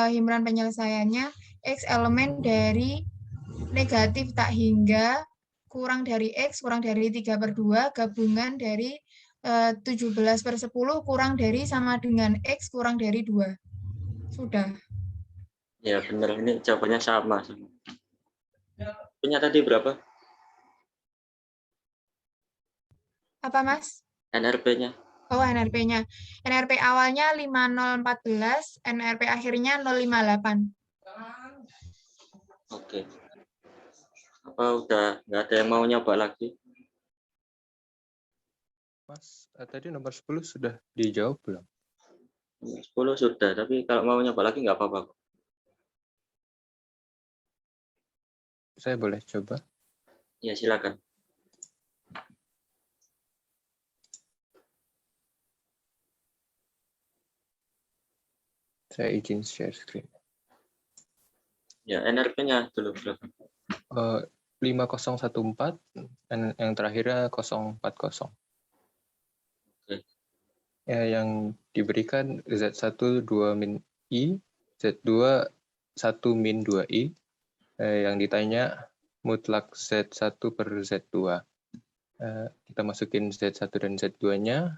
himpunan penyelesaiannya X elemen dari negatif tak hingga kurang dari X kurang dari 3/2 gabungan dari 17/10 kurang dari sama dengan X kurang dari 2. Sudah. Ya benar, ini jawabannya sama. Punya tadi berapa? Apa Mas? NRP-nya. Oh, NRP-nya. NRP awalnya 5014, NRP akhirnya 058. Oke. Apa udah nggak ada yang mau nyoba lagi? Mas, tadi nomor 10 sudah dijawab belum? 10 sudah, tapi kalau mau nyoba lagi nggak apa-apa. Saya boleh coba? Ya, silakan. Saya izin share screen. Ya, NRP-nya dulu berapa? 5014, dan yang terakhirnya 040. Oke. Ya, yang diberikan Z1 2 min I, Z2 1 min 2I. Yang ditanya mutlak Z1 per Z2. Kita masukin Z1 dan Z2-nya,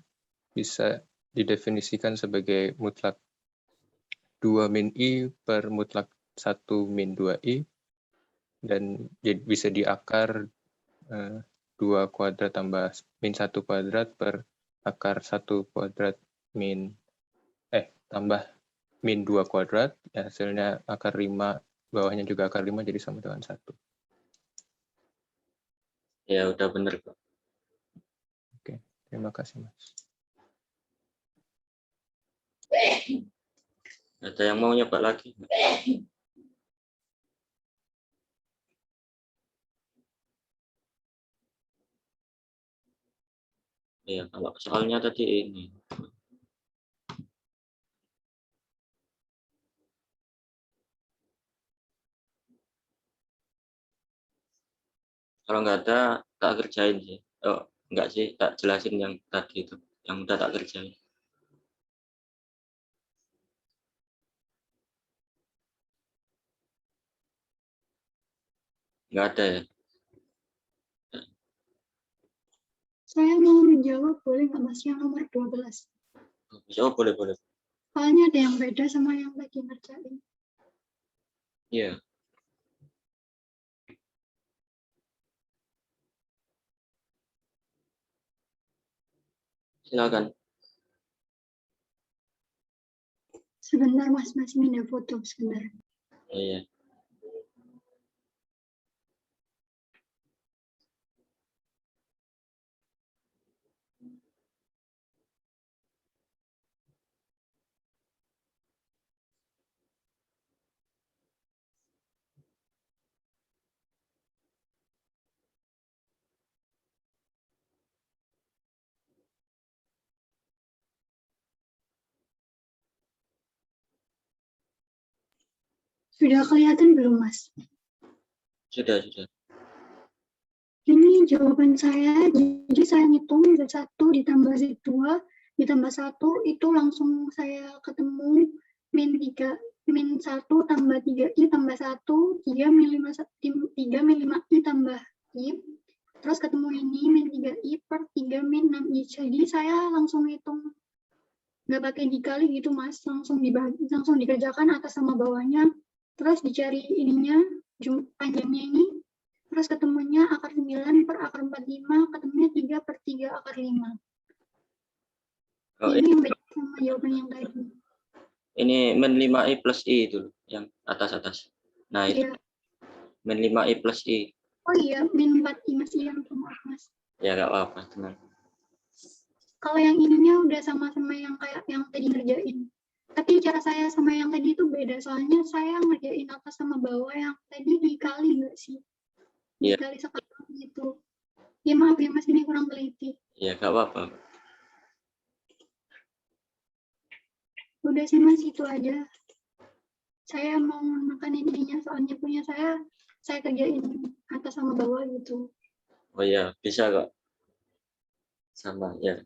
bisa didefinisikan sebagai mutlak 2 min I per mutlak 1 min 2I, dan bisa diakar 2 kuadrat tambah min 1 kuadrat per akar 1 kuadrat min tambah min 2 kuadrat, ya, hasilnya akar 5, bawahnya juga akar 5, jadi sama dengan 1. Ya, udah bener, Pak. Oke, terima kasih, Mas. Ada yang mau nyoba lagi? Ya, kalau soalnya tadi ini. Kalau nggak ada, tak kerjain sih. Oh, nggak sih, tak jelasin yang tadi itu. Yang udah tak kerjain. Nggak ada ya? Saya mau menjawab, boleh nggak Mas, yang nomor 12? Oh, boleh. Soalnya ada yang beda sama yang lagi ngerjain. Iya. Silakan. Sebentar Mas, masih pindah foto sebentar. Iya. Sudah kelihatan belum Mas? Sudah. Ini jawaban saya, jadi saya ngitung Z1 ditambah Z2 ditambah 1 itu langsung saya ketemu min 1 tambah 3I tambah 1, 3 min 5I tambah I, terus ketemu ini min 3I per 3 min 6I, jadi saya langsung hitung, nggak pakai dikali gitu Mas, langsung dikerjakan atas sama bawahnya, terus dicari ininya, panjangnya ini, terus ketemunya akar 9 per akar 45, ketemunya 3 per 3 akar 5. Oh, ini yang beda sama jawaban yang tadi. Ini min 5I plus I itu, yang atas. Nah, itu. Iya. Min 5I plus I. Oh iya, min 4I Mas, iya, maaf Mas. Ya, nggak apa-apa, tenang. Kalau yang ininya udah sama-sama yang kayak yang tadi ngerjain. Tapi cara saya sama yang tadi itu beda, soalnya saya ngerjain atas sama bawah, yang tadi dikali nggak sih? Iya. dikali sekarang gitu. Ya maaf ya Mas, ini kurang teliti. Ya, nggak apa-apa. Udah sih Mas, itu aja. Saya mau makan ininya, soalnya punya saya kerjain atas sama bawah gitu. Oh ya, bisa kok. Sama ya.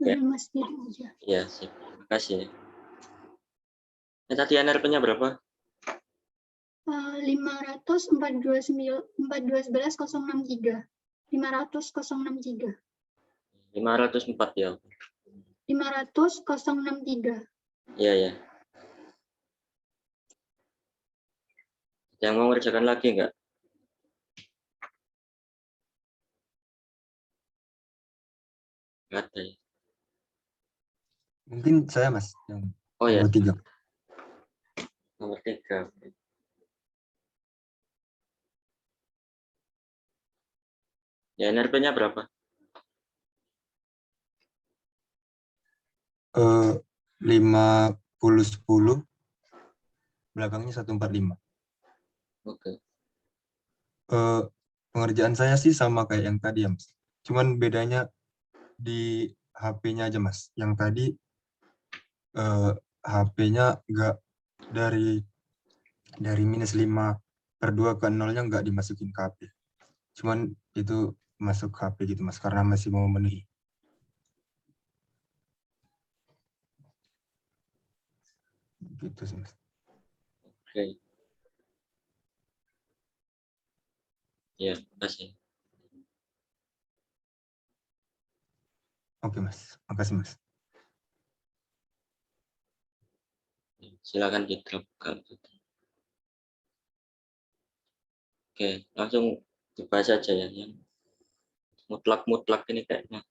Udah Mas, gitu aja. Ya, sip. Terima kasih. Tadi NRP-nya berapa? 500.412.063. 500.063. 504 ya. 500.063. Iya, ya. Yang mau ngerjakan lagi nggak? Nggak ada ya. Mungkin saya Mas yang Oh ya. nomor 3. Nomor 3. Ya, NRP-nya berapa? 50-10, belakangnya 145. Oke. Pengerjaan saya sih sama kayak yang tadi ya Mas. Cuman bedanya di HP-nya aja Mas. Yang tadi HP-nya nggak dari -5/2 ke 0-nya nggak dimasukin ke HP. Cuman itu masuk HP gitu Mas, karena masih mau memenuhi. Gitu sih Mas. Oke. Ya, terima kasih. Oke Mas, makasih Mas. Silakan di-drop. Oke, langsung dibahas aja ya. Yang mutlak ini kayaknya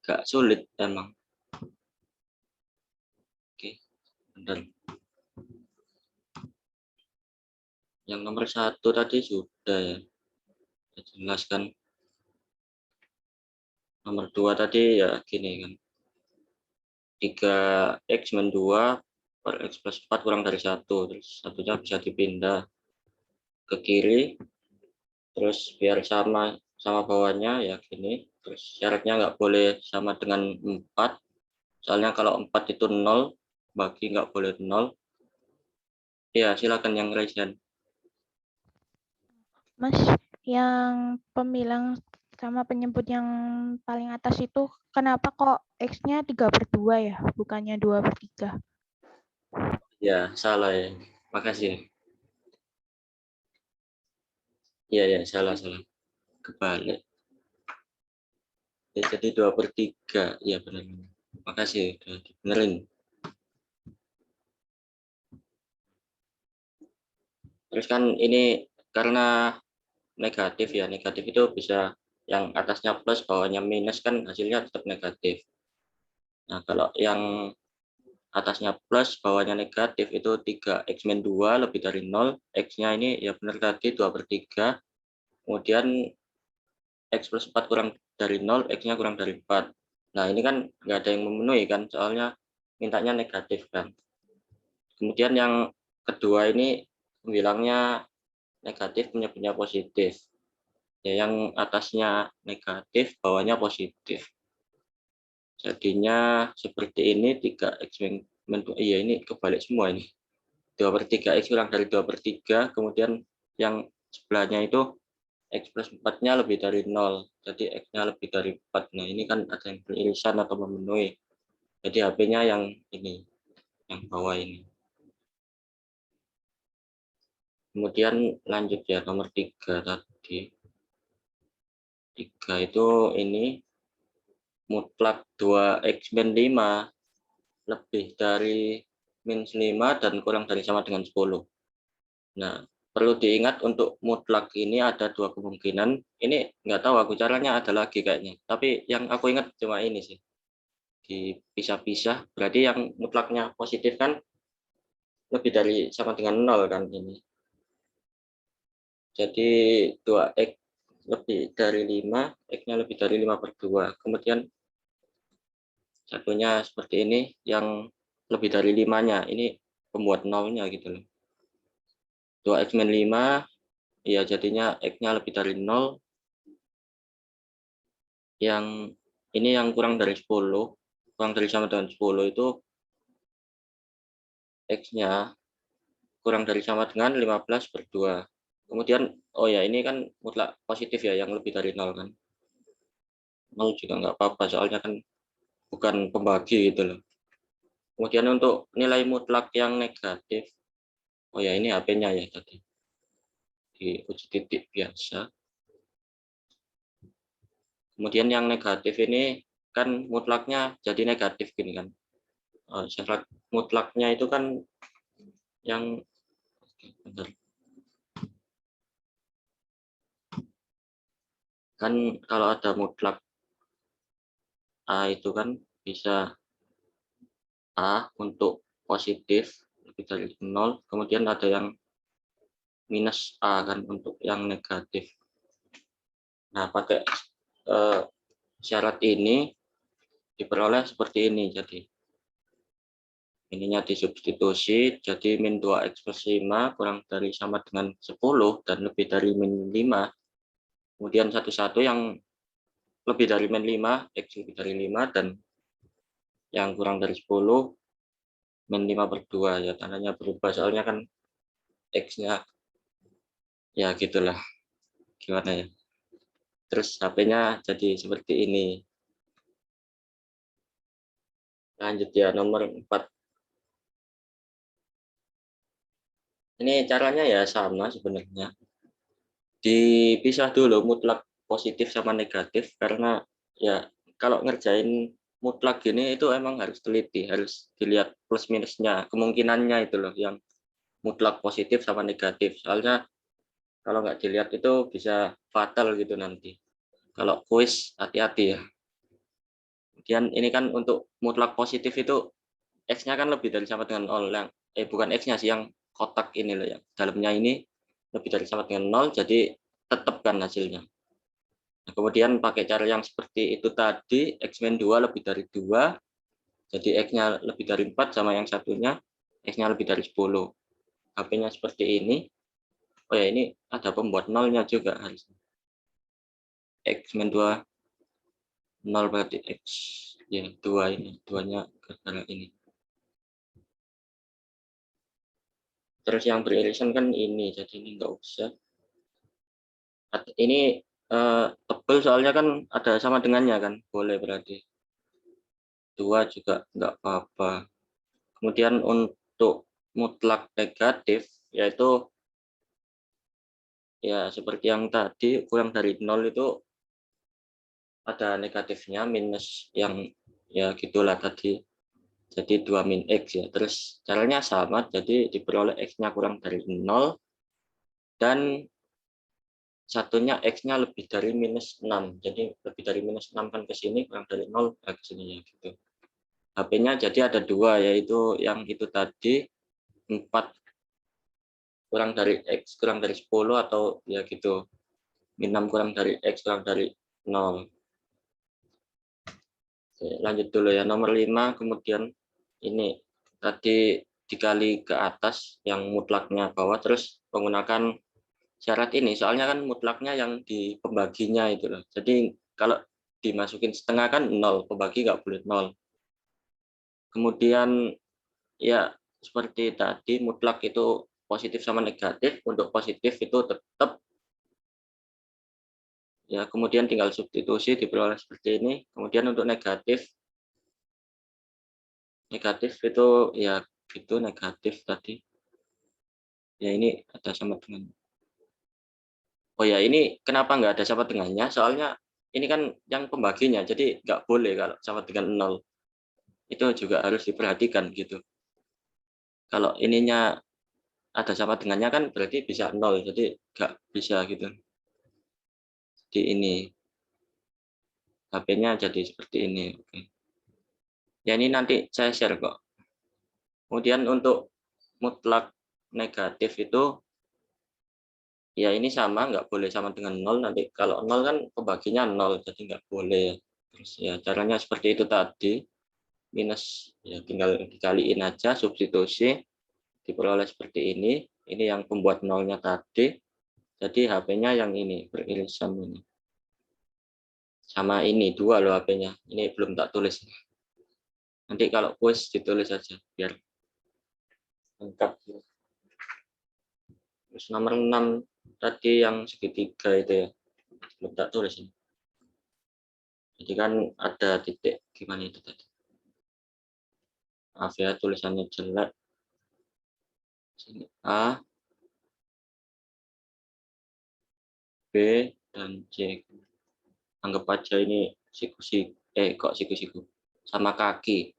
agak sulit emang. Oke, bentar. Yang nomor 1 tadi sudah ya. Saya jelaskan. Nomor 2 tadi ya gini kan. 3x min 2 per x plus 4 kurang dari 1. Terus satunya bisa dipindah ke kiri. Terus biar sama bawahnya ya gini. Terus syaratnya nggak boleh sama dengan 4. Soalnya kalau 4 itu 0, bagi nggak boleh 0. Ya, silakan yang resen. Mas, yang pembilang sama penyebut yang paling atas itu kenapa kok X-nya 3/2 ya, bukannya 2/3? Ya, salah ya. Makasih. Ya, salah. Kebalik. Ya, jadi 2/3. Ya, benar. Makasih udah dibenerin. Terus kan ini karena negatif ya, negatif itu bisa yang atasnya plus, bawahnya minus kan hasilnya tetap negatif. Nah, kalau yang atasnya plus, bawahnya negatif itu 3x min 2 lebih dari 0, x-nya ini ya benar tadi 2/3, kemudian x plus 4 kurang dari 0, x-nya kurang dari 4. Nah, ini kan nggak ada yang memenuhi kan, soalnya mintanya negatif kan. Kemudian yang kedua ini bilangnya negatif, penyebutnya positif. Ya, yang atasnya negatif, bawahnya positif. Jadinya seperti ini 3x min 2, iya ini kebalik semua ini. 2/3x kurang dari 2/3, kemudian yang sebelahnya itu x plus 4-nya lebih dari 0, jadi x-nya lebih dari 4. Nah, ini kan ada yang beririsan atau memenuhi. Jadi HP-nya yang ini, yang bawah ini. Kemudian lanjut ya, nomor 3 tadi. 3 itu ini mutlak 2x min 5 lebih dari min 5 dan kurang dari sama dengan 10. Nah, perlu diingat untuk mutlak ini ada 2 kemungkinan. Ini nggak tahu aku caranya ada lagi kayaknya. Tapi yang aku ingat cuma ini sih. Dipisah-pisah, berarti yang mutlaknya positif kan lebih dari sama dengan 0 kan ini. Jadi 2x lebih dari 5, x-nya lebih dari 5/2. Kemudian satunya seperti ini, yang lebih dari 5-nya. Ini pembuat nolnya gitu loh. 2x min 5, ya jadinya x-nya lebih dari 0. Yang ini yang kurang dari 10, kurang dari sama dengan 10 itu x-nya kurang dari sama dengan 15/2. Kemudian, oh ya ini kan mutlak positif ya, yang lebih dari 0 kan. 0 juga nggak apa-apa, soalnya kan bukan pembagi gitu loh. Kemudian untuk nilai mutlak yang negatif, oh ya ini HP-nya ya tadi, di uji titik biasa. Kemudian yang negatif ini kan mutlaknya jadi negatif gini kan. Syarat mutlaknya itu kan yang bentar. Kan kalau ada mutlak A itu kan bisa A untuk positif lebih dari 0, kemudian ada yang minus A kan untuk yang negatif. Nah, pakai syarat ini diperoleh seperti ini. Jadi ininya disubstitusi, jadi min 2x plus 5 kurang dari sama dengan 10 dan lebih dari min 5. Kemudian satu-satu yang lebih dari min 5, x lebih dari 5, dan yang kurang dari 10, min 5/2. Ya, tandanya berubah, soalnya kan x-nya, ya gitulah. Gimana ya. Terus HP-nya jadi seperti ini. Lanjut ya, nomor 4. Ini caranya ya sama sebenarnya. Dipisah dulu mutlak positif sama negatif, karena ya kalau ngerjain mutlak gini itu emang harus teliti, harus dilihat plus minusnya, kemungkinannya itu loh yang mutlak positif sama negatif. Soalnya kalau nggak dilihat itu bisa fatal gitu nanti. Kalau kuis hati-hati ya. Kemudian ini kan untuk mutlak positif itu X-nya kan lebih dari sama dengan 0, yang bukan X-nya sih, yang kotak ini loh, yang dalamnya ini lebih dari sama dengan 0, jadi tetap kan hasilnya. Nah, kemudian pakai cara yang seperti itu tadi, X min 2 lebih dari 2, jadi X-nya lebih dari 4, sama yang satunya X-nya lebih dari 10. HP-nya seperti ini. Oh ya, ini ada pembuat nolnya juga harusnya. X min 2, 0 berarti X, ya 2 ini, 2-nya gara-gara ini. Terus yang beririsan kan ini, jadi ini nggak usah. Ini tebal soalnya kan ada sama dengannya kan, boleh berarti. 2 juga nggak apa-apa. Kemudian untuk mutlak negatif, yaitu ya seperti yang tadi, kurang dari 0 itu ada negatifnya, minus yang ya gitulah tadi. Jadi 2 min X ya. Terus caranya sama, jadi diperoleh X-nya kurang dari 0, dan satunya X-nya lebih dari minus 6. Jadi lebih dari minus 6 kan ke sini, kurang dari 0 ke sini ya gitu. HP-nya jadi ada 2, yaitu yang itu tadi 4 kurang dari X kurang dari 10, atau ya gitu. Min 6 kurang dari X kurang dari 0. Oke, lanjut dulu ya, nomor 5. Kemudian ini tadi dikali ke atas yang mutlaknya bawah, terus menggunakan syarat ini, soalnya kan mutlaknya yang di pembaginya itu loh. Jadi kalau dimasukin setengah kan 0, pembagi nggak boleh 0. Kemudian ya seperti tadi, mutlak itu positif sama negatif. Untuk positif itu tetap ya, kemudian tinggal substitusi diperoleh seperti ini. Kemudian untuk negatif itu ya gitu, negatif tadi ya, ini ada sama dengan, oh ya ini kenapa nggak ada sama dengannya, soalnya ini kan yang pembaginya, jadi nggak boleh kalau sama dengan 0. Itu juga harus diperhatikan gitu. Kalau ininya ada sama dengannya kan berarti bisa 0, jadi nggak bisa gitu. Di ini HP-nya jadi seperti ini. Oke. Ya ini nanti saya share kok. Kemudian untuk mutlak negatif itu ya ini sama, nggak boleh sama dengan 0. Nanti kalau 0 kan pembaginya 0, jadi nggak boleh. Terus ya caranya seperti itu tadi. minus, ya tinggal dikaliin aja, substitusi, diperoleh seperti ini. Ini yang pembuat nolnya tadi. Jadi HP-nya yang ini, beririsan ini. Sama ini, 2 loh HP-nya. Ini belum tak tulis. Nanti kalau push ditulis aja, biar lengkap. Terus nomor 6 tadi yang segitiga itu ya, belum tak tulis ini. Jadi kan ada titik, gimana itu tadi? Maaf ya, tulisannya jelek. Sini A, B, dan C. Anggap aja ini siku-siku, kok siku-siku, sama kaki.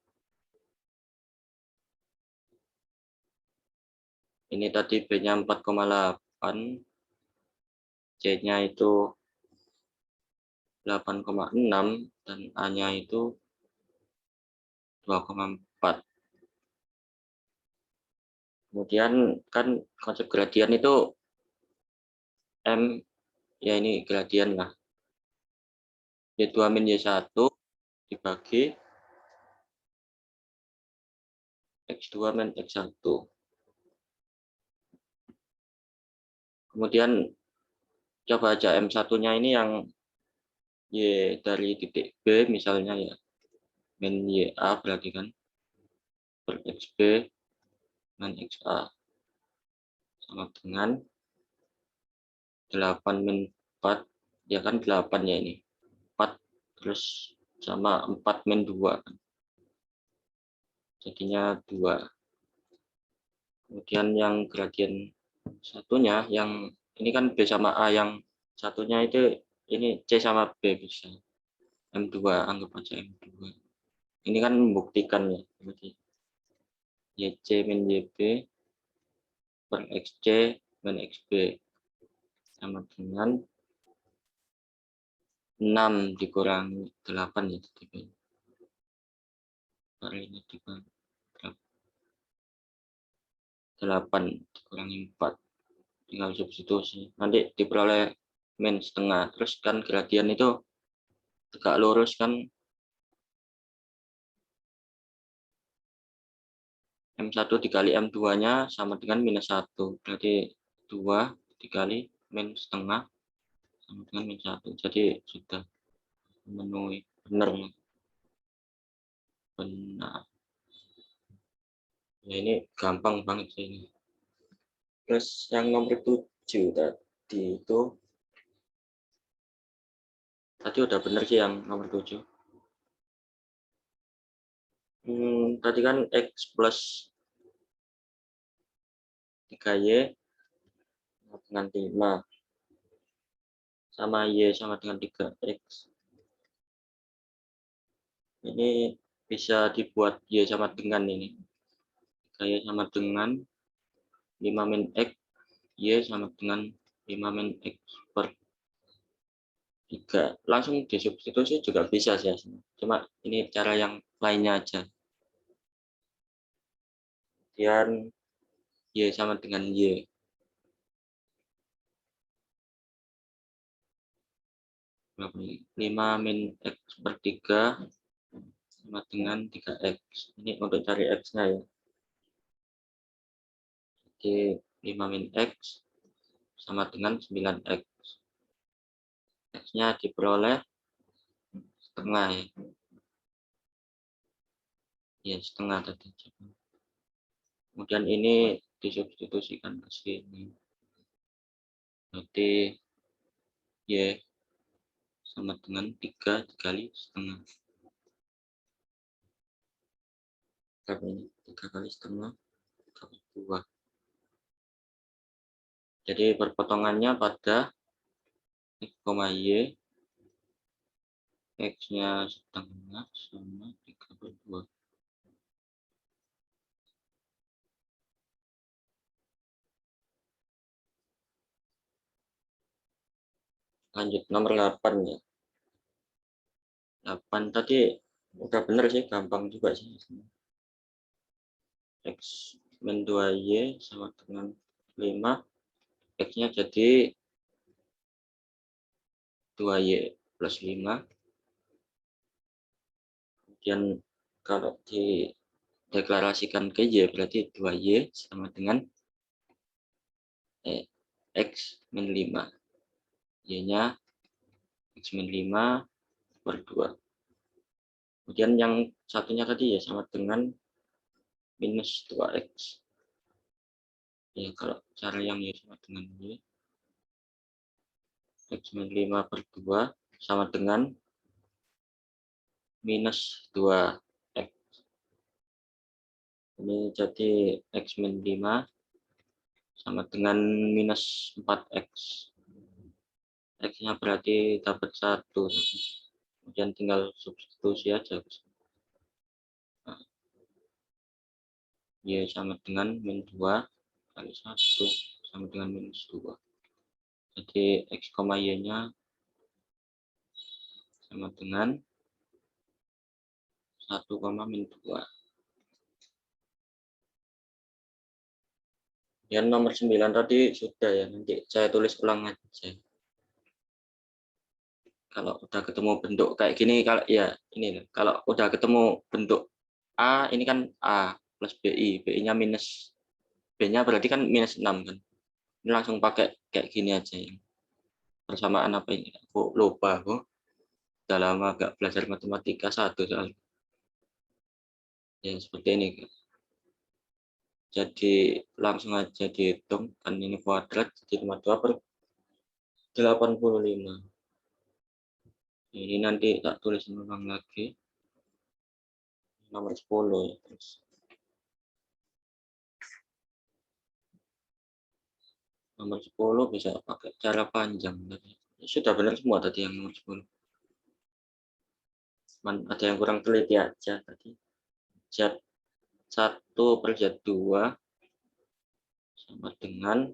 Ini tadi B-nya 4,8, C-nya itu 8,6, dan A-nya itu 2,4. Kemudian kan konsep gradien itu M, ya ini gradien lah. Y2 min Y1 dibagi X2 min X1. Kemudian coba aja M1-nya ini yang Y dari titik B misalnya ya, min YA berarti kan, per XB min XA sama dengan 8 min 4, ya kan 8 ya ini. 4 terus sama 4 min 2 kan. Jadinya 2. Kemudian yang gradien satunya, yang ini kan B sama A, yang satunya itu ini C sama B bisa. M2, anggap aja M2. Ini kan membuktikan ya, berarti YC min YB per XC min XB sama dengan 6 dikurangi 8 ya, tadi. Ini dikurangi 8 dikurangi 4. Tinggal substitusi. Nanti diperoleh min setengah. Terus kan gradien itu tegak lurus kan. M1 dikali M2-nya sama dengan minus 1. Berarti 2 dikali min setengah sama dengan min 1. Jadi sudah memenuhi. Benar. Benar. Ya, ini gampang banget sih ini. Terus yang nomor 7 tadi itu, tadi udah benar sih yang nomor 7. Tadi kan X plus 3Y dengan 5 sama Y sama dengan 3X. Ini bisa dibuat Y sama dengan ini. 3Y sama dengan 5 min X, Y sama dengan 5 min X per 3. Langsung disubstitusi juga bisa sih. Cuma ini cara yang lainnya aja. Kemudian Y sama dengan Y. 5 min X per 3 sama dengan 3X. Ini untuk cari X-nya ya. Jadi 5 min X sama dengan 9X. X-nya diperoleh setengah ya. Ya, setengah tadi. Kemudian ini disubstitusikan ke sini. Berarti Y sama dengan 3 dikali setengah. 3 kali setengah, 2. Jadi perpotongannya pada X, Y, X-nya setengah sama 3/2. Lanjut nomor 8 ya. 8 tadi udah bener sih, gampang juga sih. X min 2Y sama dengan 5. X-nya jadi 2Y plus 5. Kemudian kalau dideklarasikan ke Y berarti 2Y sama dengan X min 5. Y-nya X min 5 per 2. Kemudian yang satunya tadi ya sama dengan minus 2X. Ya, kalau cara yang Y sama dengan Y, X min 5 per 2 sama dengan minus 2X. Ini jadi X min 5 sama dengan minus 4X. X-nya berarti dapat 1. Kemudian tinggal substitusi aja. Nah, Y sama dengan min 2 kali 1 sama dengan minus 2. Jadi X, Y-nya sama dengan 1, min 2. Yang nomor 9 tadi sudah ya, nanti saya tulis ulang aja. Kalau udah ketemu bentuk kayak gini, kalau ya ini kalau udah ketemu bentuk A, ini kan A plus BI, BI-nya minus, B-nya berarti kan minus 6 kan. Ini langsung pakai kayak gini aja ya. Persamaan apa ini? Aku lupa aku. Udah lama gak belajar matematika 1 soal. Ya seperti ini. Jadi langsung aja dihitung, kan ini kuadrat, jadi 52 per 85. Ini nanti tak tulis ulang lagi. Nomor 10 ya. Terus. Nomor 10 bisa pakai cara panjang. Sudah benar semua tadi yang nomor 10. Ada yang kurang teliti aja tadi. Z1 per Z2 sama dengan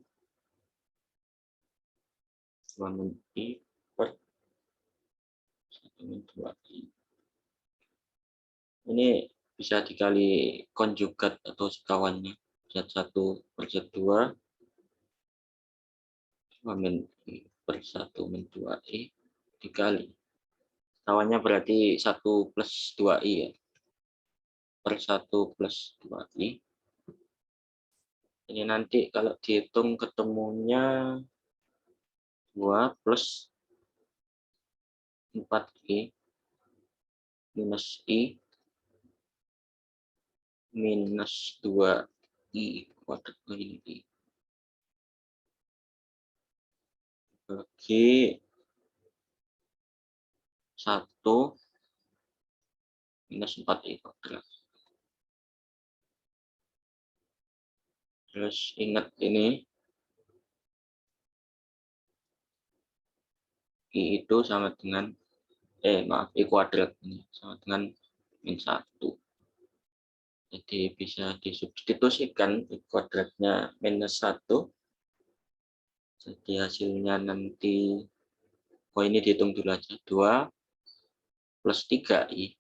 2 min I per 1 min 2I. Ini bisa dikali konjugat atau sekawannya. Z1 per Z2 2 min I per 1 min 2I dikali. Sekawannya berarti 1 plus 2I ya. Per 1 plus 2I. Ini nanti kalau dihitung ketemunya 2 plus 4I minus I minus 2I kuadrat ini I. Bagi 1 minus 4I kuadrat. Terus ingat ini I itu sama dengan I kuadrat ini sama dengan min 1. Jadi bisa disubstitusikan I kuadratnya minus 1. Jadi hasilnya nanti ini dihitung dulu aja 2 plus 3I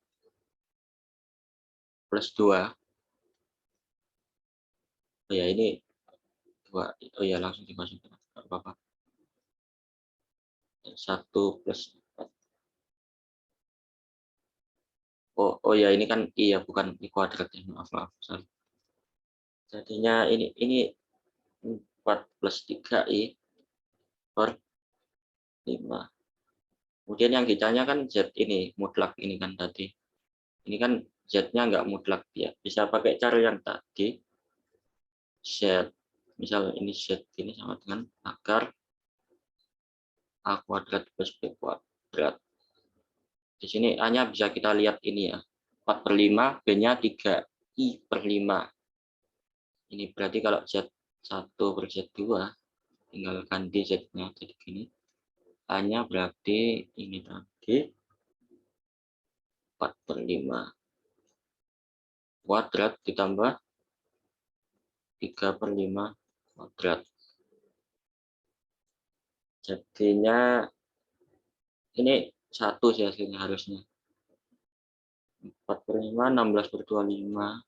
plus 2. Oh ya ini 2. Oh ya langsung dimasukin enggak apa-apa. 1 plus 4. Oh ya ini kan I ya bukan I kuadrat ya, maaf. Sorry. Jadinya ini 4 plus 3I per 5. Kemudian yang ditanya kan Z ini mutlak ini kan tadi. Ini kan Z-nya enggak mutlak ya. Bisa pakai cara yang tadi. Z misal ini Z ini sama dengan akar A kuadrat plus B kuadrat. Di sini A-nya bisa kita lihat ini ya. 4 per 5, B-nya 3I per 5. Ini berarti kalau Z1 per Z2, tinggal ganti Z-nya jadi gini. A-nya berarti ini tadi 4 per 5 kuadrat ditambah 3 per 5 kuadrat. Jadinya ini 1 sih hasilnya harusnya. 4 per 5, 16 per 25.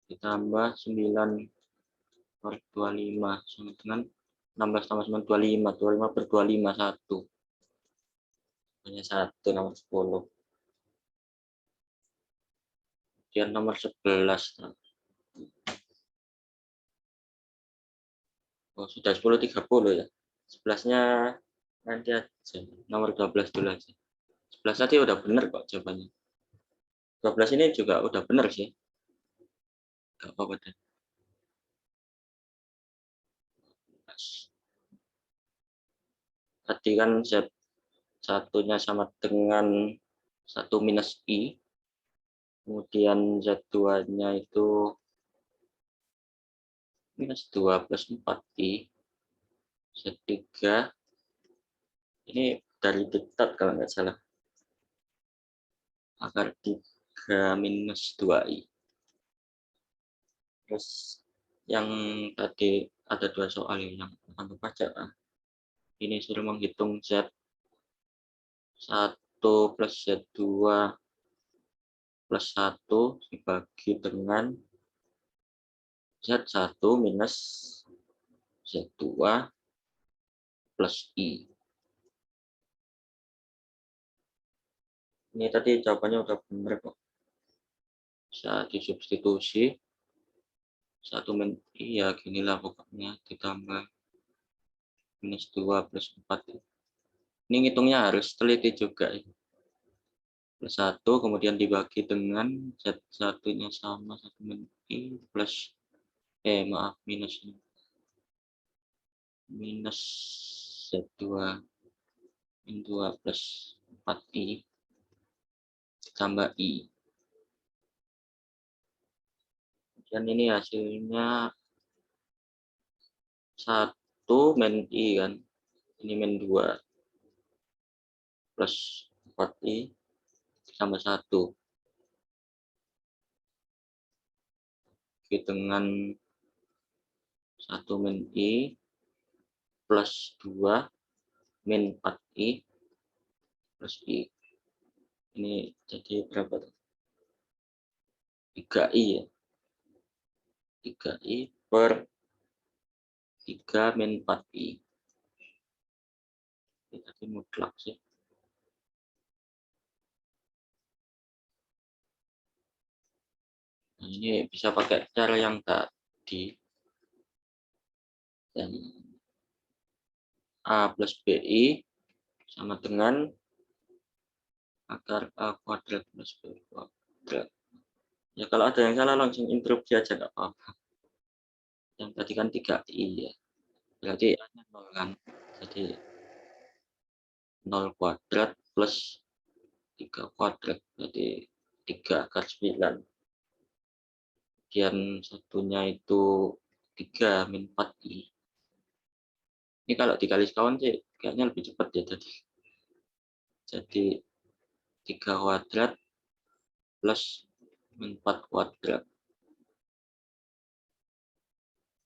Ditambah 9 per 25. Sama dengan 16 tambah 9, 25. 25 per 25, 1. Hanya 1 nomor 10. Kemudian nomor 11. Oh, sudah 10.30 ya. 11-nya nanti aja. Nomor 12 dulu aja. 11 tadi udah benar kok jawabannya. 12 ini juga udah benar sih. Gak apa-apa deh. Tadi kan Z1-nya sama dengan 1 minus I. Kemudian Z2-nya itu minus 2 plus 4I. Z3 ini dari diktat kalau nggak salah. Akar 3 minus 2I. Terus yang tadi ada 2 soal yang akan baca. Ini suruh menghitung Z1 plus Z2 plus 1 dibagi dengan Z1 minus Z2 plus I. Ini tadi jawabannya udah benar kok. Bisa disubstitusi. 1 min I ya ginilah pokoknya ditambah minus 2 plus 4. Ini ngitungnya harus teliti juga. Plus 1 kemudian dibagi dengan Z1-nya sama 1 min I plus minus Z2 min 2 plus 4I ditambah I. Dan ini hasilnya 1 min I kan. Ini min 2 plus 4I ditambah 1. Dengan 1 min I plus 2 min 4I plus I. Ini jadi berapa tuh? 3I ya. 3I per 3 min 4I. Ini tadi mutlak sih. Nah, ini bisa pakai cara yang tadi. Dan A plus BI sama dengan akar A kuadrat plus B kuadrat. Ya kalau ada yang salah langsung interupsi aja nggak apa-apa. Yang tadi kan 3I ya. Berarti A-nya 0 kan. Jadi 0 kuadrat plus 3 kuadrat. Jadi 3 akar 9. Kemudian satunya itu 3 min 4I. Ini kalau dikali sekawan sih kayaknya lebih cepat ya tadi. Jadi 3 kuadrat plus min 4 kuadrat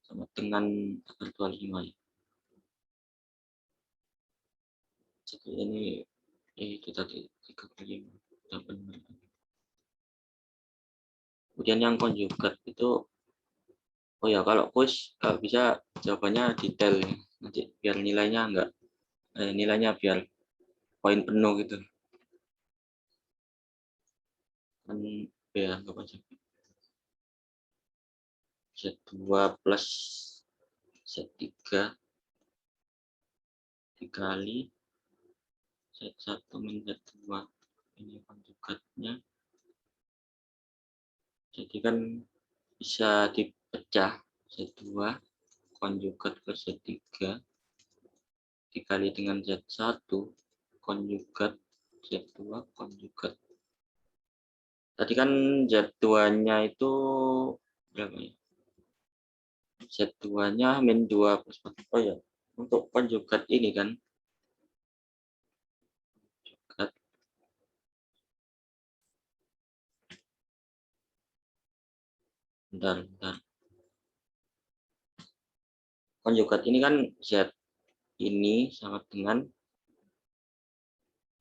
sama dengan akar 25 ya. Jadi ini itu tadi 35 udah benar. Kemudian yang konjugat itu, oh ya kalau kuis kalau bisa jawabannya detail ya. Nanti biar nilainya nilainya biar poin penuh gitu. Kan ya anggap aja. Z2 plus Z3 dikali Z1 min Z2. Ini konjugatnya. Jadi kan bisa dipecah Z2 konjugat ke Z3 dikali dengan Z1 konjugat Z2 konjugat. Tadi kan Z2-nya itu berapa ya? Z2-nya min 2 plus 4. Oh ya, untuk konjugat ini kan. Konjugat. Bentar. Konjugat ini kan Z ini sama dengan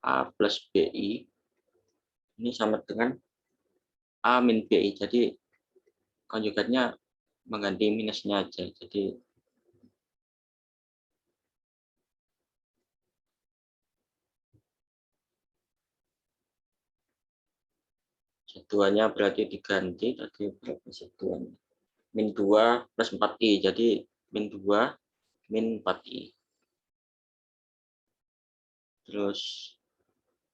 A plus BI. Ini sama dengan A min BI. Jadi konjugatnya mengganti minusnya aja. Jadi Z2-nya berarti diganti tadi berapa Z2-nya? Min 2 plus 4i, jadi min 2 min 4i. Terus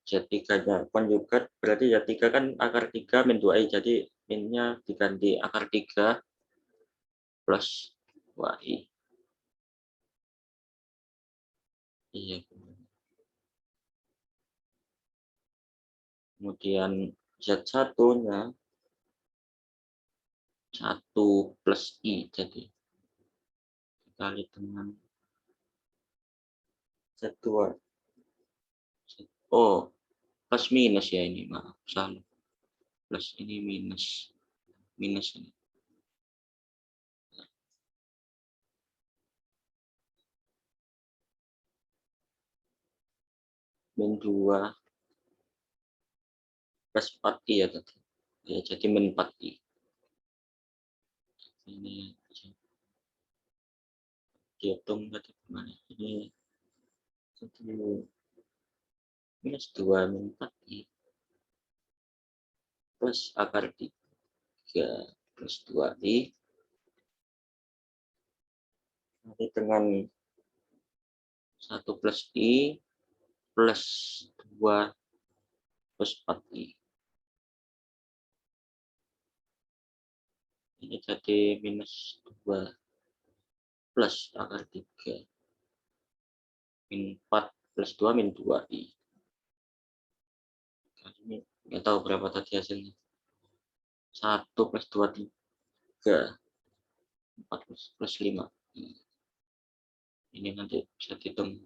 Z3-nya konjugat berarti Z3 kan akar 3 min 2i, jadi minnya diganti akar 3 plus 2i. Iya. Kemudian Z1-nya 1 plus i, jadi dikali dengan Z2. Oh, plus minus ya ini, maaf, salah. Plus ini minus. Minus ini. Min 2 plus 4i ya tadi. Ya, jadi min 4i. Ini dihitung tadi gimana? Ini jadi minus 2 min 4i plus akar 3 plus 2i. Nanti dengan 1 plus i plus 2 plus 4i. Ini jadi minus 2 plus akar 3. Min 4 plus 2 min 2i. Ini nggak tahu berapa tadi hasilnya. 1 plus 2, 3. 4 plus 5. Ini nanti bisa dihitung.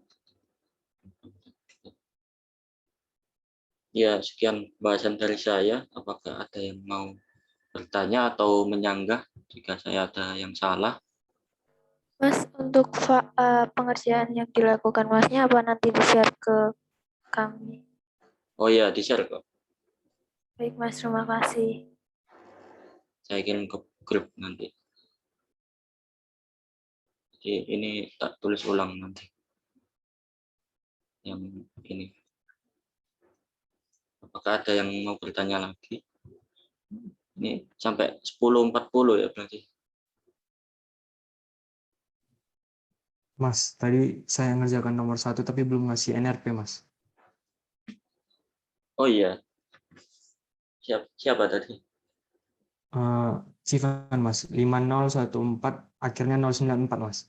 Ya, sekian bahasan dari saya. Apakah ada yang mau bertanya atau menyanggah jika saya ada yang salah? Mas, untuk pengerjaan yang dilakukan Masnya apa nanti di-share ke kami? Oh ya, di-share kok. Baik Mas, terima kasih. Saya kirim ke grup nanti. Jadi ini tak tulis ulang nanti. Yang ini. Apakah ada yang mau bertanya lagi? Ini sampai 10.40 ya berarti. Mas, tadi saya ngerjakan nomor 1 tapi belum ngasih NRP, Mas. Oh iya. Siapa tadi? Sivan, Mas. 5014, akhirnya 094, Mas.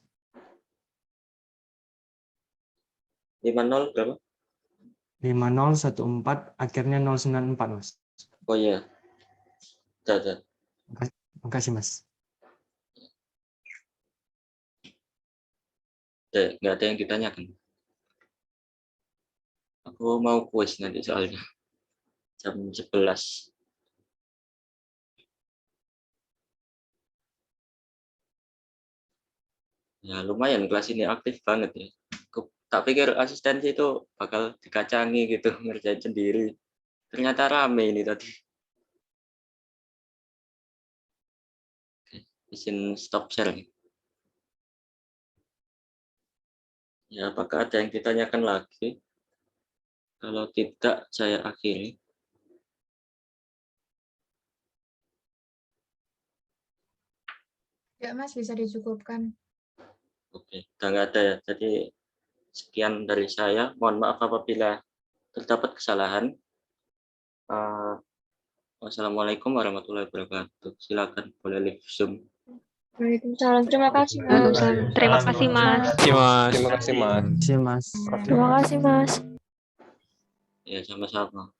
50 berapa? 5014, akhirnya 094, Mas. Oh iya. Sudah. Makasih, Mas. Nggak ada yang ditanyakan. Aku mau kuis nanti soalnya. Jam 11. Ya lumayan kelas ini aktif banget ya. Tak pikir asistensi itu bakal dikacangi gitu, ngerjain sendiri. Ternyata rame ini tadi. Izin stop share. Ya, apakah ada yang ditanyakan lagi? Kalau tidak, saya akhiri. Ya, Mas, bisa dicukupkan. Oke, udah nggak ada ya. Jadi sekian dari saya. Mohon maaf apabila terdapat kesalahan. Wassalamualaikum warahmatullahi wabarakatuh. Silakan boleh live Zoom. Waalaikumsalam. Terima kasih, Mas. Terima kasih, Mas. Terima kasih, Mas. Terima kasih, Mas. Terima kasih, Mas. Ya, sama-sama.